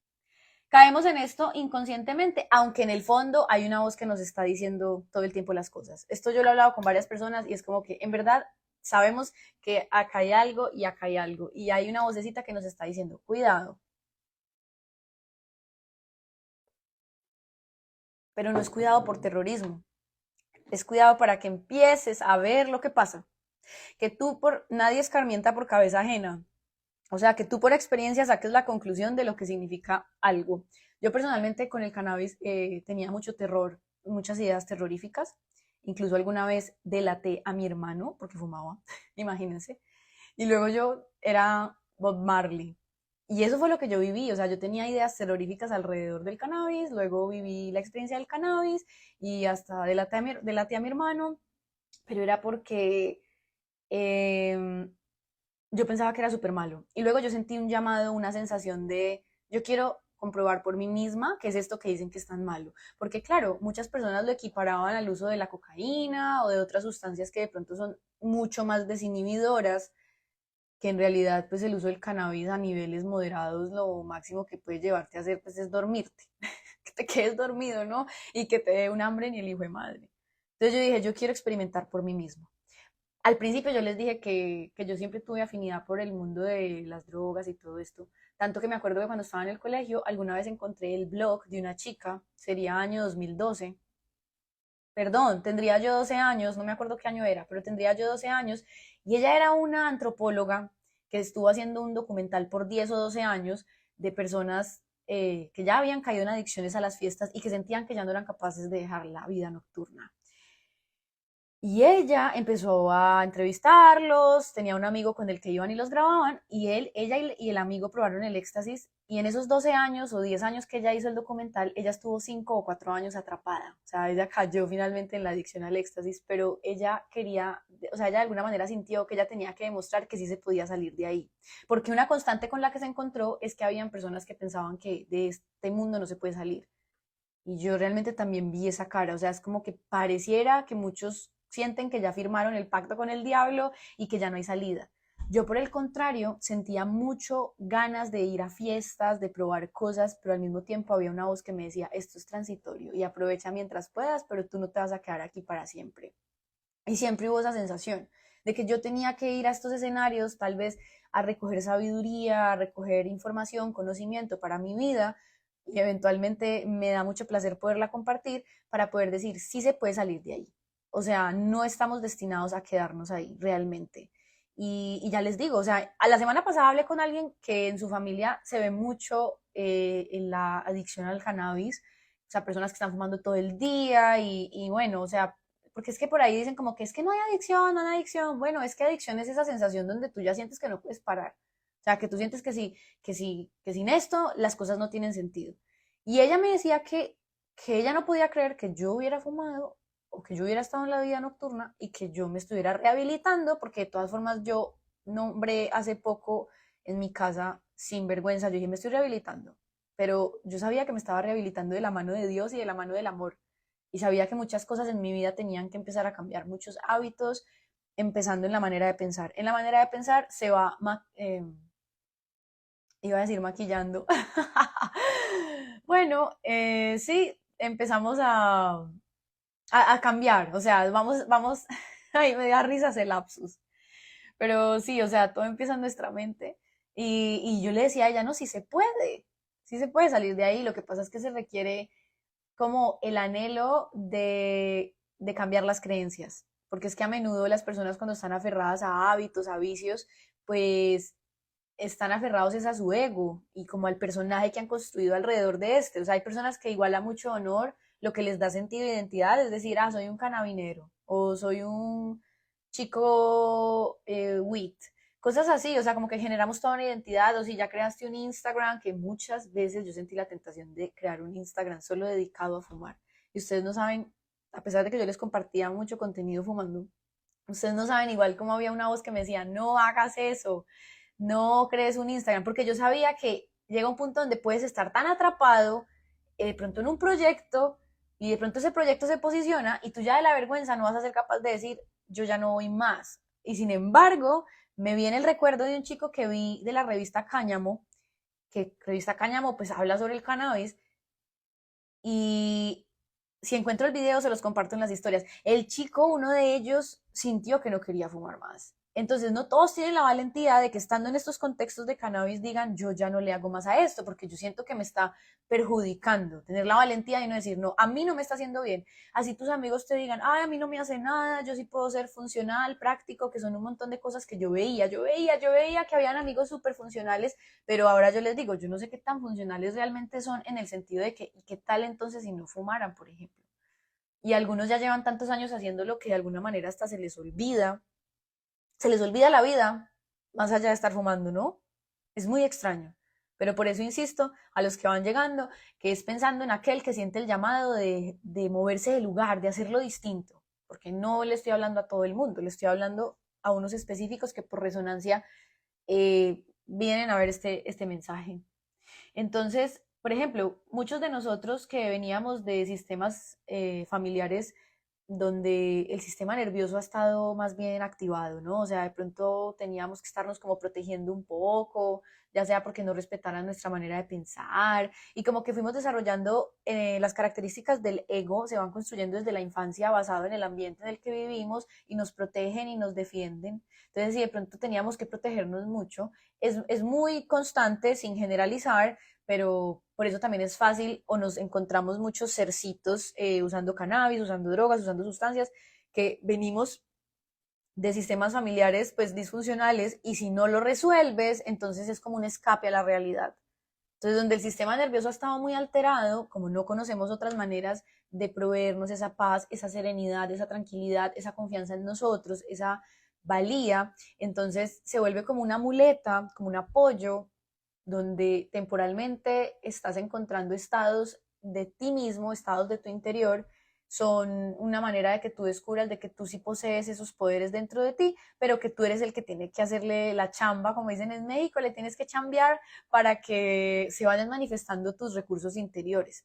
S1: Caemos en esto inconscientemente, aunque en el fondo hay una voz que nos está diciendo todo el tiempo las cosas. Esto yo lo he hablado con varias personas y es como que en verdad sabemos que acá hay algo y acá hay algo. Y hay una vocecita que nos está diciendo, cuidado, pero no es cuidado por terrorismo, es cuidado para que empieces a ver lo que pasa. Que tú por, nadie escarmienta por cabeza ajena. O sea, que tú por experiencia saques la conclusión de lo que significa algo. Yo personalmente con el cannabis tenía mucho terror, muchas ideas terroríficas. Incluso alguna vez delaté a mi hermano porque fumaba, imagínense. Y luego yo era Bob Marley. Y eso fue lo que yo viví, o sea, yo tenía ideas terroríficas alrededor del cannabis, luego viví la experiencia del cannabis y hasta delaté a mi hermano, pero era porque eh, yo pensaba que era súper malo. Y luego yo sentí un llamado, una sensación de, yo quiero comprobar por mí misma qué es esto que dicen que es tan malo. Porque claro, muchas personas lo equiparaban al uso de la cocaína o de otras sustancias que de pronto son mucho más desinhibidoras, que en realidad pues el uso del cannabis a niveles moderados lo máximo que puede llevarte a hacer pues es dormirte, que te quedes dormido, ¿no? Y que te dé un hambre ni el hijo de madre. Entonces yo dije, yo quiero experimentar por mí mismo. Al principio yo les dije que yo siempre tuve afinidad por el mundo de las drogas y todo esto. Tanto que me acuerdo que cuando estaba en el colegio, alguna vez encontré el blog de una chica, sería año 2012. Perdón, tendría yo 12 años, no me acuerdo qué año era, pero tendría yo 12 años. Y ella era una antropóloga que estuvo haciendo un documental por 10 o 12 años de personas que ya habían caído en adicciones a las fiestas y que sentían que ya no eran capaces de dejar la vida nocturna. Y ella empezó a entrevistarlos, tenía un amigo con el que iban y los grababan, y ella y el amigo probaron el éxtasis, y en esos 12 años o 10 años que ella hizo el documental, ella estuvo 5 o 4 años atrapada, o sea, ella cayó finalmente en la adicción al éxtasis, pero ella quería, o sea, ella de alguna manera sintió que ella tenía que demostrar que sí se podía salir de ahí, porque una constante con la que se encontró es que habían personas que pensaban que de este mundo no se puede salir, y yo realmente también vi esa cara, o sea, es como que pareciera que muchos sienten que ya firmaron el pacto con el diablo y que ya no hay salida. Yo por el contrario sentía mucho ganas de ir a fiestas, de probar cosas, pero al mismo tiempo había una voz que me decía, esto es transitorio y aprovecha mientras puedas, pero tú no te vas a quedar aquí para siempre. Y siempre hubo esa sensación de que yo tenía que ir a estos escenarios tal vez a recoger sabiduría, a recoger información, conocimiento para mi vida y eventualmente me da mucho placer poderla compartir para poder decir sí se puede salir de ahí. O sea, no estamos destinados a quedarnos ahí realmente. Y ya les digo, o sea, a la semana pasada hablé con alguien que en su familia se ve mucho en la adicción al cannabis, sea, personas que están fumando todo el día y bueno, o sea, porque es que por ahí dicen como que es que no hay adicción, no hay adicción. Bueno, es que adicción es esa sensación donde tú ya sientes que no puedes parar. O sea, que tú sientes que sin esto las cosas no tienen sentido. Y ella me decía que ella no podía creer que yo hubiera fumado o que yo hubiera estado en la vida nocturna y que yo me estuviera rehabilitando, porque de todas formas yo nombré hace poco en mi casa sin vergüenza, yo dije, me estoy rehabilitando, pero yo sabía que me estaba rehabilitando de la mano de Dios y de la mano del amor. Y sabía que muchas cosas en mi vida tenían que empezar a cambiar, muchos hábitos, empezando en la manera de pensar. En la manera de pensar se va, iba a decir maquillando. Bueno, sí, empezamos a cambiar, o sea, vamos, ay, me da risa ese lapsus, pero sí, o sea, todo empieza en nuestra mente y yo le decía a ella, no, sí se puede salir de ahí, lo que pasa es que se requiere como el anhelo de cambiar las creencias, porque es que a menudo las personas cuando están aferradas a hábitos, a vicios, pues están aferrados es a su ego y como al personaje que han construido alrededor de este. O sea, hay personas que igual a mucho honor lo que les da sentido e identidad es decir, ah, soy un canabinero o soy un chico wit. Cosas así, o sea, como que generamos toda una identidad, o si ya creaste un Instagram, que muchas veces yo sentí la tentación de crear un Instagram solo dedicado a fumar. Y ustedes no saben, a pesar de que yo les compartía mucho contenido fumando, ustedes no saben igual como había una voz que me decía, no hagas eso, no crees un Instagram, porque yo sabía que llega un punto donde puedes estar tan atrapado de pronto en un proyecto y de pronto ese proyecto se posiciona y tú ya de la vergüenza no vas a ser capaz de decir, yo ya no voy más. Y sin embargo, me viene el recuerdo de un chico que vi de la revista Cáñamo, que revista Cáñamo pues habla sobre el cannabis y si encuentro el video se los comparto en las historias. El chico, uno de ellos, sintió que no quería fumar más. Entonces, no todos tienen la valentía de que estando en estos contextos de cannabis digan, yo ya no le hago más a esto, porque yo siento que me está perjudicando. Tener la valentía y no decir, no, a mí no me está haciendo bien. Así tus amigos te digan, ay, a mí no me hace nada, yo sí puedo ser funcional, práctico, que son un montón de cosas que yo veía que habían amigos súper funcionales, pero ahora yo les digo, yo no sé qué tan funcionales realmente son en el sentido de que, ¿qué tal entonces si no fumaran, por ejemplo? Y algunos ya llevan tantos años haciéndolo que de alguna manera hasta se les olvida la vida, más allá de estar fumando, ¿no? Es muy extraño. Pero por eso insisto a los que van llegando, que es pensando en aquel que siente el llamado de moverse del lugar, de hacerlo distinto, porque no le estoy hablando a todo el mundo, le estoy hablando a unos específicos que por resonancia vienen a ver este mensaje. Entonces, por ejemplo, muchos de nosotros que veníamos de sistemas familiares donde el sistema nervioso ha estado más bien activado, ¿no? O sea, de pronto teníamos que estarnos como protegiendo un poco, ya sea porque no respetaran nuestra manera de pensar, y como que fuimos desarrollando las características del ego, se van construyendo desde la infancia basado en el ambiente en el que vivimos y nos protegen y nos defienden. Entonces, si de pronto teníamos que protegernos mucho, es muy constante, sin generalizar, pero por eso también es fácil o nos encontramos muchos cercitos usando cannabis, usando drogas, usando sustancias, que venimos de sistemas familiares pues disfuncionales y si no lo resuelves, entonces es como un escape a la realidad. Entonces, donde el sistema nervioso ha estado muy alterado, como no conocemos otras maneras de proveernos esa paz, esa serenidad, esa tranquilidad, esa confianza en nosotros, esa valía, entonces se vuelve como una muleta, como un apoyo donde temporalmente estás encontrando estados de ti mismo, estados de tu interior, son una manera de que tú descubras de que tú sí posees esos poderes dentro de ti, pero que tú eres el que tiene que hacerle la chamba, como dicen en México, le tienes que chambear para que se vayan manifestando tus recursos interiores.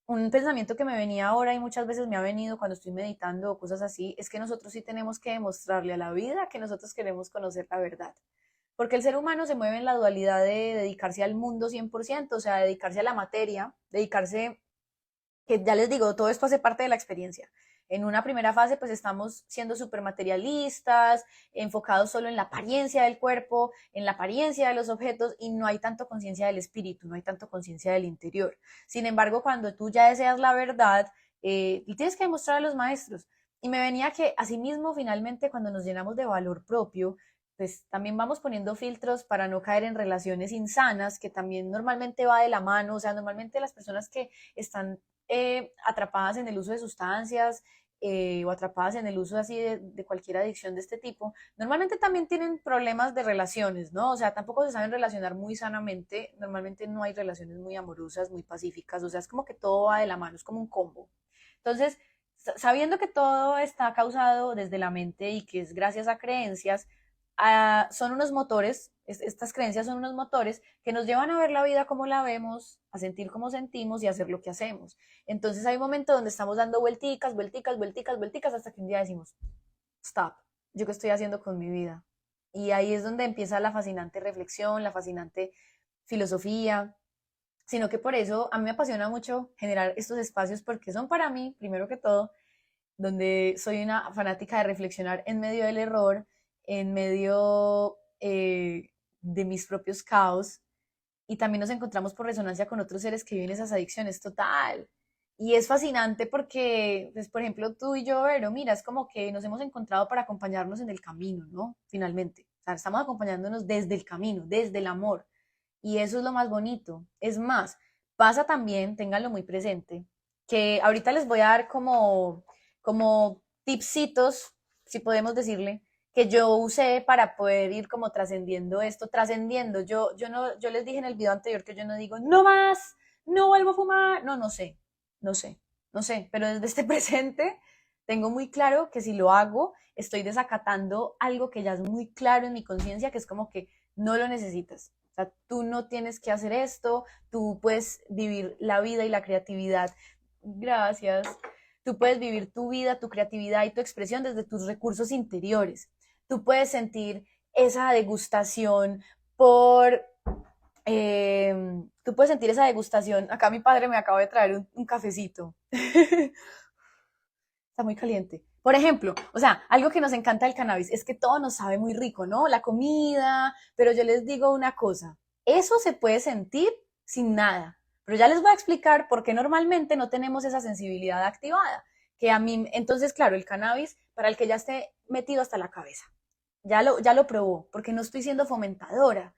S1: Un pensamiento que me venía ahora y muchas veces me ha venido cuando estoy meditando o cosas así, es que nosotros sí tenemos que demostrarle a la vida que nosotros queremos conocer la verdad. Porque el ser humano se mueve en la dualidad de dedicarse al mundo 100%, o sea, dedicarse a la materia, dedicarse, que ya les digo, todo esto hace parte de la experiencia. En una primera fase, pues estamos siendo súper materialistas, enfocados solo en la apariencia del cuerpo, en la apariencia de los objetos, y no hay tanto conciencia del espíritu, no hay tanto conciencia del interior. Sin embargo, cuando tú ya deseas la verdad, tienes que demostrar a los maestros. Y me venía que, asimismo, finalmente, cuando nos llenamos de valor propio, pues también vamos poniendo filtros para no caer en relaciones insanas, que también normalmente va de la mano, o sea, normalmente las personas que están atrapadas en el uso de sustancias o atrapadas en el uso así de cualquier adicción de este tipo, normalmente también tienen problemas de relaciones, ¿no? O sea, tampoco se saben relacionar muy sanamente, normalmente no hay relaciones muy amorosas, muy pacíficas, o sea, es como que todo va de la mano, es como un combo. Entonces, sabiendo que todo está causado desde la mente y que es gracias a creencias, son unos motores, estas creencias son unos motores que nos llevan a ver la vida como la vemos, a sentir como sentimos y a hacer lo que hacemos. Entonces hay un momento donde estamos dando vuelticas, vuelticas, vuelticas, vuelticas, hasta que un día decimos, stop, ¿yo qué estoy haciendo con mi vida? Y ahí es donde empieza la fascinante reflexión, la fascinante filosofía, sino que por eso a mí me apasiona mucho generar estos espacios porque son para mí, primero que todo, donde soy una fanática de reflexionar en medio del error, en medio de mis propios caos, y también nos encontramos por resonancia con otros seres que viven esas adicciones, total. Y es fascinante porque, pues, por ejemplo, tú y yo, Vero, mira, es como que nos hemos encontrado para acompañarnos en el camino, ¿no? Finalmente. O sea, estamos acompañándonos desde el camino, desde el amor. Y eso es lo más bonito. Es más, pasa también, ténganlo muy presente, que ahorita les voy a dar como tipsitos, si podemos decirle, que yo usé para poder ir como trascendiendo esto, trascendiendo. Yo no, yo les dije en el video anterior que yo no digo, no más, no vuelvo a fumar. No, no sé, no sé, no sé, pero desde este presente tengo muy claro que si lo hago, estoy desacatando algo que ya es muy claro en mi conciencia, que es como que no lo necesitas. O sea, tú no tienes que hacer esto, tú puedes vivir la vida y la creatividad. Gracias. Tú puedes vivir tu vida, tu creatividad y tu expresión desde tus recursos interiores. Tú puedes sentir esa degustación por... tú puedes sentir esa degustación. Acá mi padre me acaba de traer un cafecito. Está muy caliente. Por ejemplo, o sea, algo que nos encanta del cannabis es que todo nos sabe muy rico, ¿no? La comida, pero yo les digo una cosa, eso se puede sentir sin nada, pero ya les voy a explicar por qué normalmente no tenemos esa sensibilidad activada, que a mí, entonces, claro, el cannabis, para el que ya esté metido hasta la cabeza, ya lo probó, porque no estoy siendo fomentadora,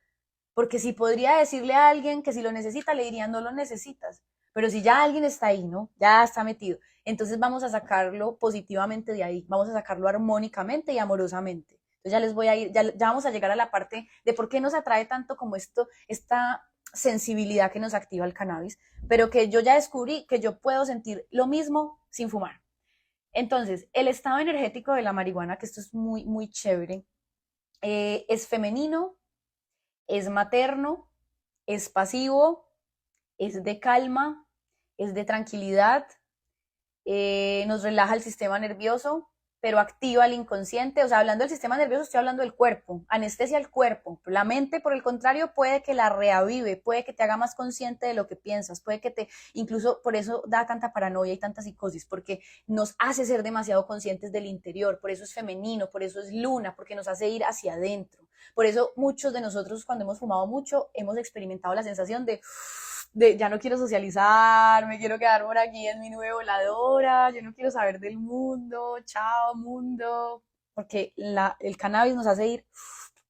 S1: porque si podría decirle a alguien que si lo necesita, le diría no lo necesitas. Pero si ya alguien está ahí, ¿no? Ya está metido. Entonces vamos a sacarlo positivamente de ahí. Vamos a sacarlo armónicamente y amorosamente. Entonces ya les voy a ir, ya vamos a llegar a la parte de por qué nos atrae tanto como esto, esta sensibilidad que nos activa el cannabis, pero que yo ya descubrí que yo puedo sentir lo mismo sin fumar. Entonces, el estado energético de la marihuana, que esto es muy, muy chévere, es femenino, es materno, es pasivo, es de calma, es de tranquilidad, nos relaja el sistema nervioso, pero activa el inconsciente. O sea, hablando del sistema nervioso, estoy hablando del cuerpo, anestesia el cuerpo. La mente, por el contrario, puede que la reavive, puede que te haga más consciente de lo que piensas, puede que te, incluso por eso da tanta paranoia y tanta psicosis, porque nos hace ser demasiado conscientes del interior, por eso es femenino, por eso es luna, porque nos hace ir hacia adentro. Por eso muchos de nosotros cuando hemos fumado mucho hemos experimentado la sensación de ya no quiero socializar, me quiero quedar por aquí en mi nube voladora, yo no quiero saber del mundo, chao mundo, porque el cannabis nos hace ir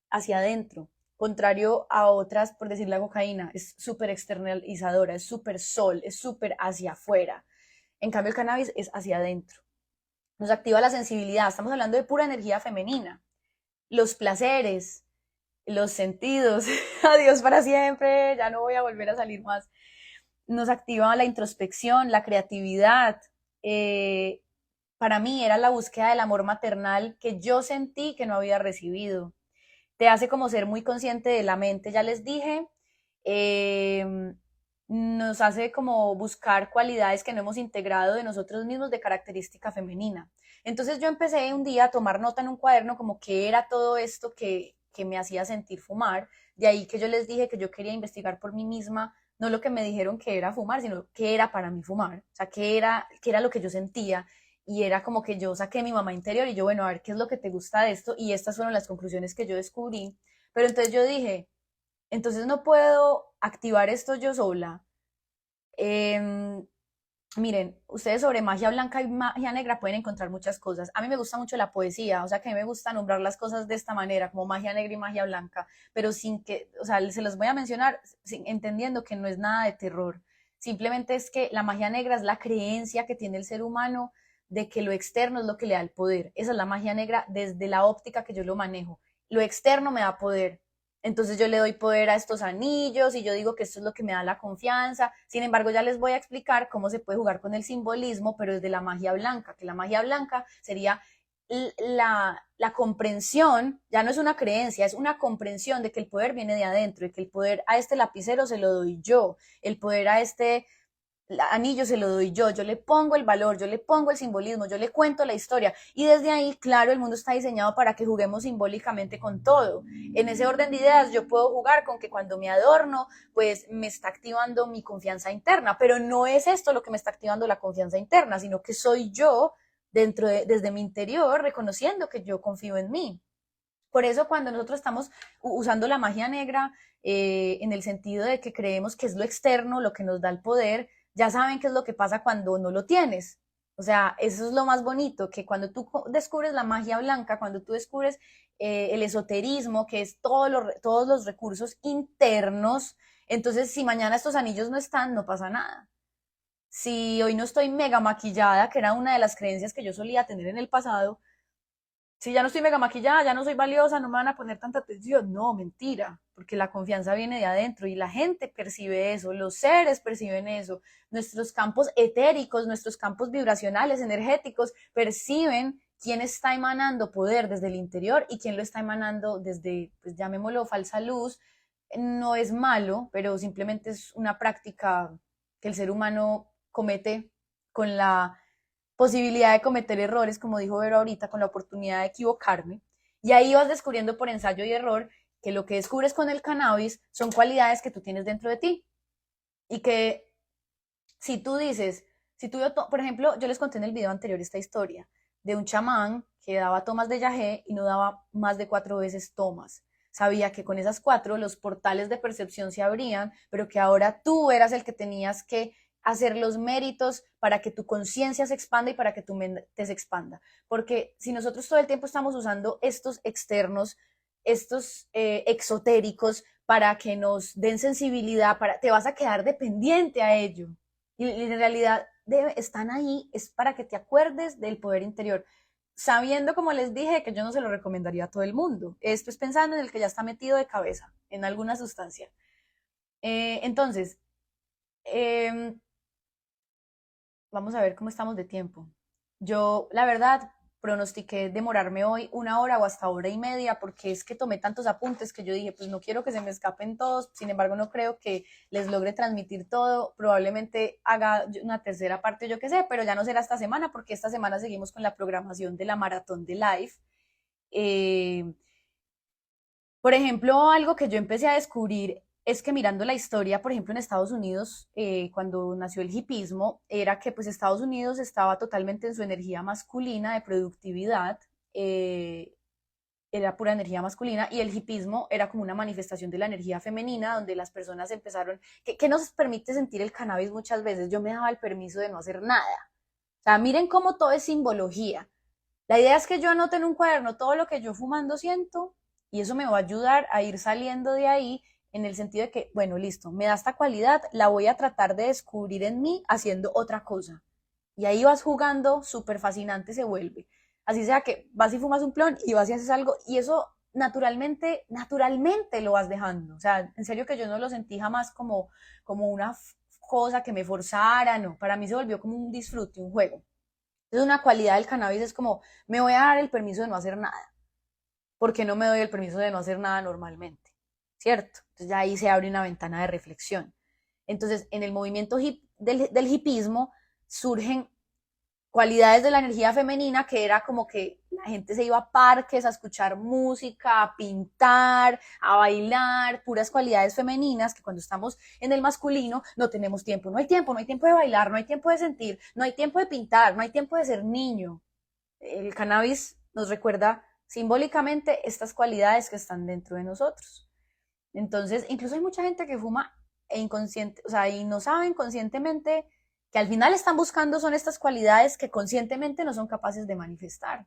S1: hacia adentro, contrario a otras, por decir la cocaína, es súper externalizadora, es súper sol, es súper hacia afuera. En cambio el cannabis es hacia adentro. Nos activa la sensibilidad, estamos hablando de pura energía femenina. Los placeres, los sentidos, adiós para siempre, ya no voy a volver a salir más. Nos activa la introspección, la creatividad. Para mí era la búsqueda del amor maternal que yo sentí que no había recibido. Te hace como ser muy consciente de la mente, ya les dije. Nos hace como buscar cualidades que no hemos integrado de nosotros mismos de característica femenina. Entonces yo empecé un día a tomar nota en un cuaderno como qué era todo esto que me hacía sentir fumar. De ahí que yo les dije que yo quería investigar por mí misma, no lo que me dijeron que era fumar, sino qué era para mí fumar, o sea, qué era lo que yo sentía. Y era como que yo saqué mi mamá interior y yo, bueno, a ver qué es lo que te gusta de esto. Y estas fueron las conclusiones que yo descubrí. Pero entonces yo dije, entonces no puedo activar esto yo sola. Eh, Miren, ustedes sobre magia blanca y magia negra pueden encontrar muchas cosas. A mí me gusta mucho la poesía, o sea que a mí me gusta nombrar las cosas de esta manera, como magia negra y magia blanca, pero sin que, o sea, se los voy a mencionar entendiendo que no es nada de terror. Simplemente es que la magia negra es la creencia que tiene el ser humano de que lo externo es lo que le da el poder. Esa es la magia negra desde la óptica que yo lo manejo. Lo externo me da poder, entonces yo le doy poder a estos anillos y yo digo que esto es lo que me da la confianza. Sin embargo, ya les voy a explicar cómo se puede jugar con el simbolismo, pero desde la magia blanca, que la magia blanca sería la comprensión, ya no es una creencia, es una comprensión de que el poder viene de adentro y que el poder a este lapicero se lo doy yo, el poder a este anillo se lo doy yo le pongo el valor, yo le pongo el simbolismo, yo le cuento la historia y desde ahí, claro, el mundo está diseñado para que juguemos simbólicamente con todo. En ese orden de ideas yo puedo jugar con que cuando me adorno, pues me está activando mi confianza interna, pero no es esto lo que me está activando la confianza interna, sino que soy yo desde mi interior reconociendo que yo confío en mí. Por eso cuando nosotros estamos usando la magia negra en el sentido de que creemos que es lo externo lo que nos da el poder, ya saben qué es lo que pasa cuando no lo tienes. O sea, eso es lo más bonito, que cuando tú descubres la magia blanca, cuando tú descubres el esoterismo, que es todos los recursos internos, entonces si mañana estos anillos no están, no pasa nada. Si hoy no estoy mega maquillada, que era una de las creencias que yo solía tener en el pasado, si ya no estoy mega maquillada, ya no soy valiosa, no me van a poner tanta atención. No, mentira, porque la confianza viene de adentro y la gente percibe eso, los seres perciben eso, nuestros campos etéricos, nuestros campos vibracionales, energéticos, perciben quién está emanando poder desde el interior y quién lo está emanando desde, pues llamémoslo falsa luz. No es malo, pero simplemente es una práctica que el ser humano comete con la posibilidad de cometer errores, como dijo Vero ahorita, con la oportunidad de equivocarme. Y ahí vas descubriendo por ensayo y error que lo que descubres con el cannabis son cualidades que tú tienes dentro de ti. Y que si tú dices, si tú, por ejemplo, yo les conté en el video anterior esta historia de un chamán que daba tomas de yagé y no daba más de 4 veces tomas. Sabía que con esas 4 los portales de percepción se abrían, pero que ahora tú eras el que tenías que hacer los méritos para que tu conciencia se expanda y para que tu mente se expanda. Porque si nosotros todo el tiempo estamos usando estos externos, estos exotéricos para que nos den sensibilidad, te vas a quedar dependiente a ello. Y en realidad están ahí, es para que te acuerdes del poder interior. Sabiendo, como les dije, que yo no se lo recomendaría a todo el mundo. Esto es pensando en el que ya está metido de cabeza en alguna sustancia. Entonces, eh, vamos a ver cómo estamos de tiempo. Yo, la verdad, pronostiqué demorarme hoy 1 hora o hasta 1 hora y media porque es que tomé tantos apuntes que yo dije, pues no quiero que se me escapen todos, sin embargo no creo que les logre transmitir todo, probablemente haga una tercera parte, yo qué sé, pero ya no será esta semana porque esta semana seguimos con la programación de la maratón de live. Eh, por ejemplo, algo que yo empecé a descubrir es que mirando la historia, por ejemplo, en Estados Unidos, cuando nació el hipismo, era que pues Estados Unidos estaba totalmente en su energía masculina de productividad, eh, era pura energía masculina, y el hipismo era como una manifestación de la energía femenina, donde las personas empezaron, que nos permite sentir el cannabis muchas veces. Yo me daba el permiso de no hacer nada. O sea, miren cómo todo es simbología. La idea es que yo anote en un cuaderno todo lo que yo fumando siento y eso me va a ayudar a ir saliendo de ahí en el sentido de que, bueno, listo, me da esta cualidad, la voy a tratar de descubrir en mí haciendo otra cosa. Y ahí vas jugando, súper fascinante se vuelve. Así sea que vas y fumas un plon y vas y haces algo y eso naturalmente lo vas dejando. O sea, en serio que yo no lo sentí jamás como una cosa que me forzara, no. Para mí se volvió como un disfrute, un juego. Entonces una cualidad del cannabis es como, me voy a dar el permiso de no hacer nada. ¿Por qué no me doy el permiso de no hacer nada normalmente? ¿Cierto? Entonces ya ahí se abre una ventana de reflexión. Entonces, en el movimiento del hipismo surgen cualidades de la energía femenina que era como que la gente se iba a parques a escuchar música, a pintar, a bailar, puras cualidades femeninas que cuando estamos en el masculino no tenemos tiempo, no hay tiempo, no hay tiempo de bailar, no hay tiempo de sentir, no hay tiempo de pintar, no hay tiempo de ser niño. El cannabis nos recuerda simbólicamente estas cualidades que están dentro de nosotros. Entonces, incluso hay mucha gente que fuma e inconsciente, o sea, y no saben conscientemente que al final están buscando son estas cualidades que conscientemente no son capaces de manifestar.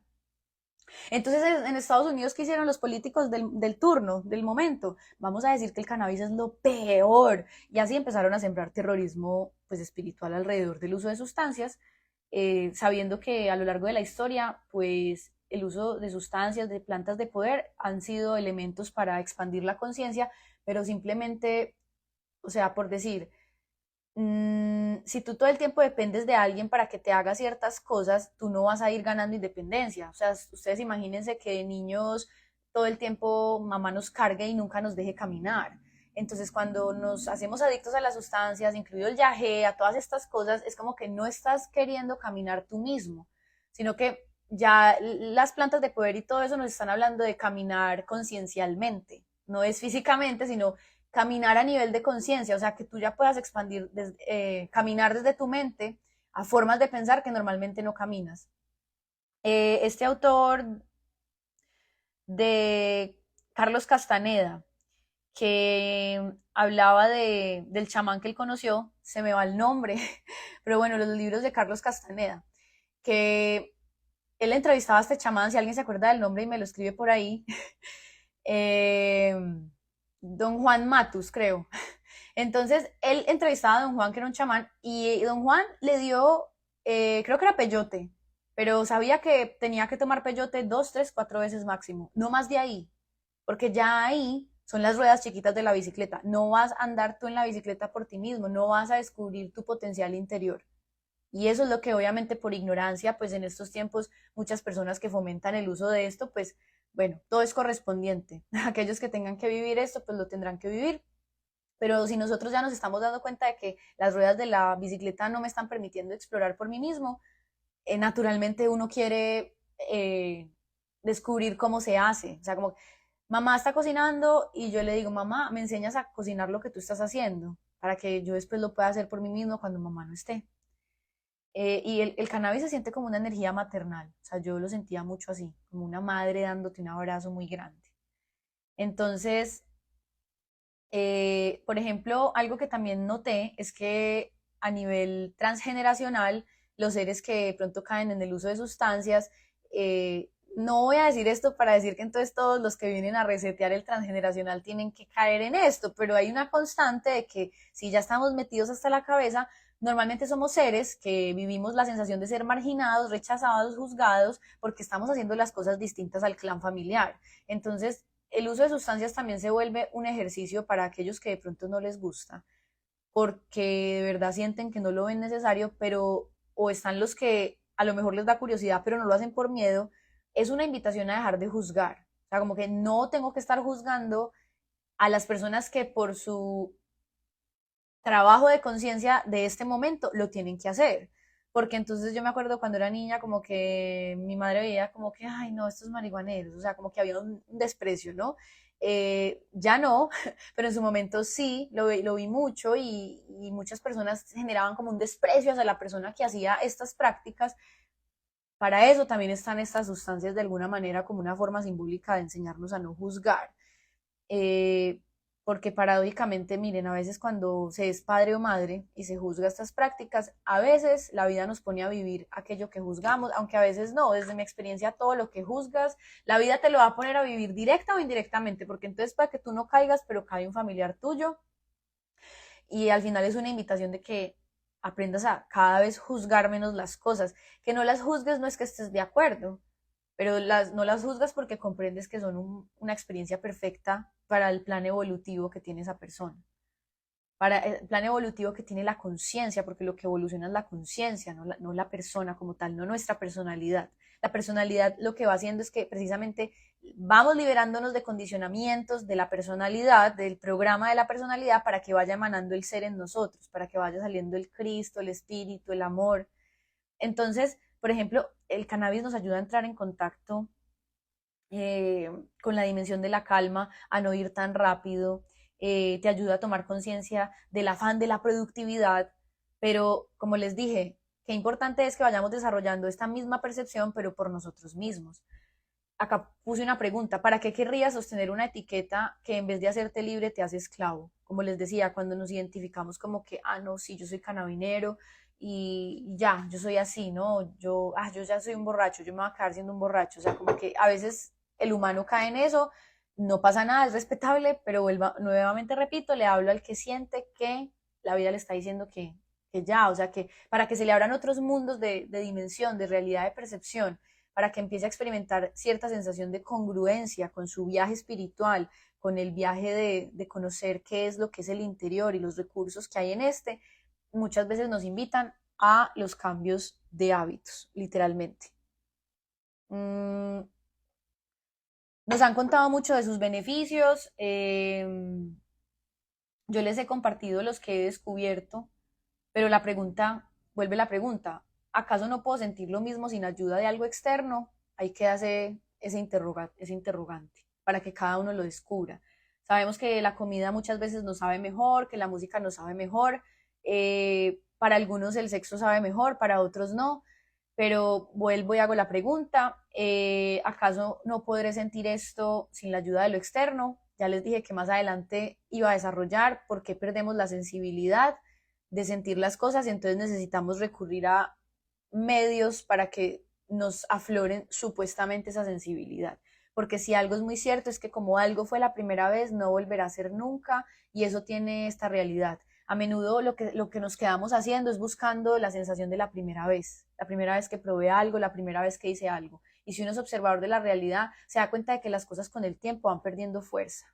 S1: Entonces, en Estados Unidos, ¿qué hicieron los políticos del turno, del momento? Vamos a decir que el cannabis es lo peor. Y así empezaron a sembrar terrorismo pues, espiritual alrededor del uso de sustancias, sabiendo que a lo largo de la historia, pues el uso de sustancias, de plantas de poder, han sido elementos para expandir la conciencia, pero simplemente, o sea, por decir, si tú todo el tiempo dependes de alguien para que te haga ciertas cosas, tú no vas a ir ganando independencia. O sea, ustedes imagínense que de niños todo el tiempo mamá nos cargue y nunca nos deje caminar. Entonces, cuando nos hacemos adictos a las sustancias, incluido el yagé, a todas estas cosas, es como que no estás queriendo caminar tú mismo, sino que ya las plantas de poder y todo eso nos están hablando de caminar conciencialmente. No es físicamente, sino caminar a nivel de conciencia, o sea, que tú ya puedas expandir, caminar desde tu mente a formas de pensar que normalmente no caminas. Este autor de Carlos Castaneda, que hablaba del chamán que él conoció, se me va el nombre, pero bueno, los libros de Carlos Castaneda, que él entrevistaba a este chamán, si alguien se acuerda del nombre y me lo escribe por ahí, eh, don Juan Matus, creo. Entonces, él entrevistaba a don Juan, que era un chamán, y don Juan le dio, creo que era peyote, pero sabía que tenía que tomar peyote 2, 3, 4 veces máximo, no más de ahí, porque ya ahí son las ruedas chiquitas de la bicicleta. No vas a andar tú en la bicicleta por ti mismo, no vas a descubrir tu potencial interior. Y eso es lo que obviamente por ignorancia, pues en estos tiempos muchas personas que fomentan el uso de esto, pues bueno, todo es correspondiente. Aquellos que tengan que vivir esto, pues lo tendrán que vivir. Pero si nosotros ya nos estamos dando cuenta de que las ruedas de la bicicleta no me están permitiendo explorar por mí mismo, naturalmente uno quiere descubrir cómo se hace. O sea, como mamá está cocinando y yo le digo, mamá, me enseñas a cocinar lo que tú estás haciendo para que yo después lo pueda hacer por mí mismo cuando mamá no esté. Y el cannabis se siente como una energía maternal, o sea, yo lo sentía mucho así, como una madre dándote un abrazo muy grande. Entonces, por ejemplo, algo que también noté es que a nivel transgeneracional, los seres que de pronto caen en el uso de sustancias, no voy a decir esto para decir que entonces todos los que vienen a resetear el transgeneracional tienen que caer en esto, pero hay una constante de que si ya estamos metidos hasta la cabeza, normalmente somos seres que vivimos la sensación de ser marginados, rechazados, juzgados, porque estamos haciendo las cosas distintas al clan familiar. Entonces, el uso de sustancias también se vuelve un ejercicio para aquellos que de pronto no les gusta, porque de verdad sienten que no lo ven necesario, pero o están los que a lo mejor les da curiosidad, pero no lo hacen por miedo, es una invitación a dejar de juzgar. O sea, como que no tengo que estar juzgando a las personas que por su trabajo de conciencia de este momento lo tienen que hacer. Porque entonces yo me acuerdo cuando era niña, como que mi madre veía como que, ay, no, estos marihuaneros, o sea, como que había un desprecio, ¿no? Ya no, pero en su momento sí, lo vi mucho y muchas personas generaban como un desprecio hacia la persona que hacía estas prácticas. Para eso también están estas sustancias de alguna manera como una forma simbólica de enseñarnos a no juzgar. Eh, Porque paradójicamente, miren, a veces cuando se es padre o madre y se juzga estas prácticas, a veces la vida nos pone a vivir aquello que juzgamos, aunque a veces no, desde mi experiencia todo lo que juzgas, la vida te lo va a poner a vivir directa o indirectamente, porque entonces para que tú no caigas, pero cae un familiar tuyo, y al final es una invitación de que aprendas a cada vez juzgar menos las cosas, que no las juzgues no es que estés de acuerdo, pero no las juzgas porque comprendes que son una experiencia perfecta para el plan evolutivo que tiene esa persona, para el plan evolutivo que tiene la conciencia, porque lo que evoluciona es la conciencia, no la persona como tal, no nuestra personalidad. La personalidad lo que va haciendo es que precisamente vamos liberándonos de condicionamientos de la personalidad, del programa de la personalidad, para que vaya emanando el ser en nosotros, para que vaya saliendo el Cristo, el Espíritu, el amor. Entonces, por ejemplo, el cannabis nos ayuda a entrar en contacto con la dimensión de la calma, a no ir tan rápido, te ayuda a tomar conciencia del afán de la productividad, pero como les dije, qué importante es que vayamos desarrollando esta misma percepción, pero por nosotros mismos. Acá puse una pregunta, ¿para qué querrías sostener una etiqueta que en vez de hacerte libre te hace esclavo? Como les decía, cuando nos identificamos como que, ah, no, sí, yo soy cannabinero, y ya, yo soy así, ¿no? Yo ya soy un borracho, yo me voy a quedar siendo un borracho. O sea, como que a veces el humano cae en eso, no pasa nada, es respetable, pero nuevamente repito, le hablo al que siente que la vida le está diciendo que ya, o sea, que para que se le abran otros mundos de dimensión, de realidad, de percepción, para que empiece a experimentar cierta sensación de congruencia con su viaje espiritual, con el viaje de conocer qué es lo que es el interior y los recursos que hay en este, muchas veces nos invitan a los cambios de hábitos, literalmente. Mm, nos han contado mucho de sus beneficios. Yo les he compartido los que he descubierto, pero vuelve la pregunta, ¿acaso no puedo sentir lo mismo sin ayuda de algo externo? Ahí queda ese interrogante para que cada uno lo descubra. Sabemos que la comida muchas veces nos sabe mejor, que la música nos sabe mejor, para algunos el sexo sabe mejor, para otros no, pero vuelvo y hago la pregunta, ¿acaso no podré sentir esto sin la ayuda de lo externo? Ya les dije que más adelante iba a desarrollar por qué perdemos la sensibilidad de sentir las cosas y entonces necesitamos recurrir a medios para que nos afloren supuestamente esa sensibilidad. Porque si algo es muy cierto es que como algo fue la primera vez, no volverá a ser nunca y eso tiene esta realidad. A menudo lo que nos quedamos haciendo es buscando la sensación de la primera vez que probé algo, la primera vez que hice algo. Y si uno es observador de la realidad, se da cuenta de que las cosas con el tiempo van perdiendo fuerza.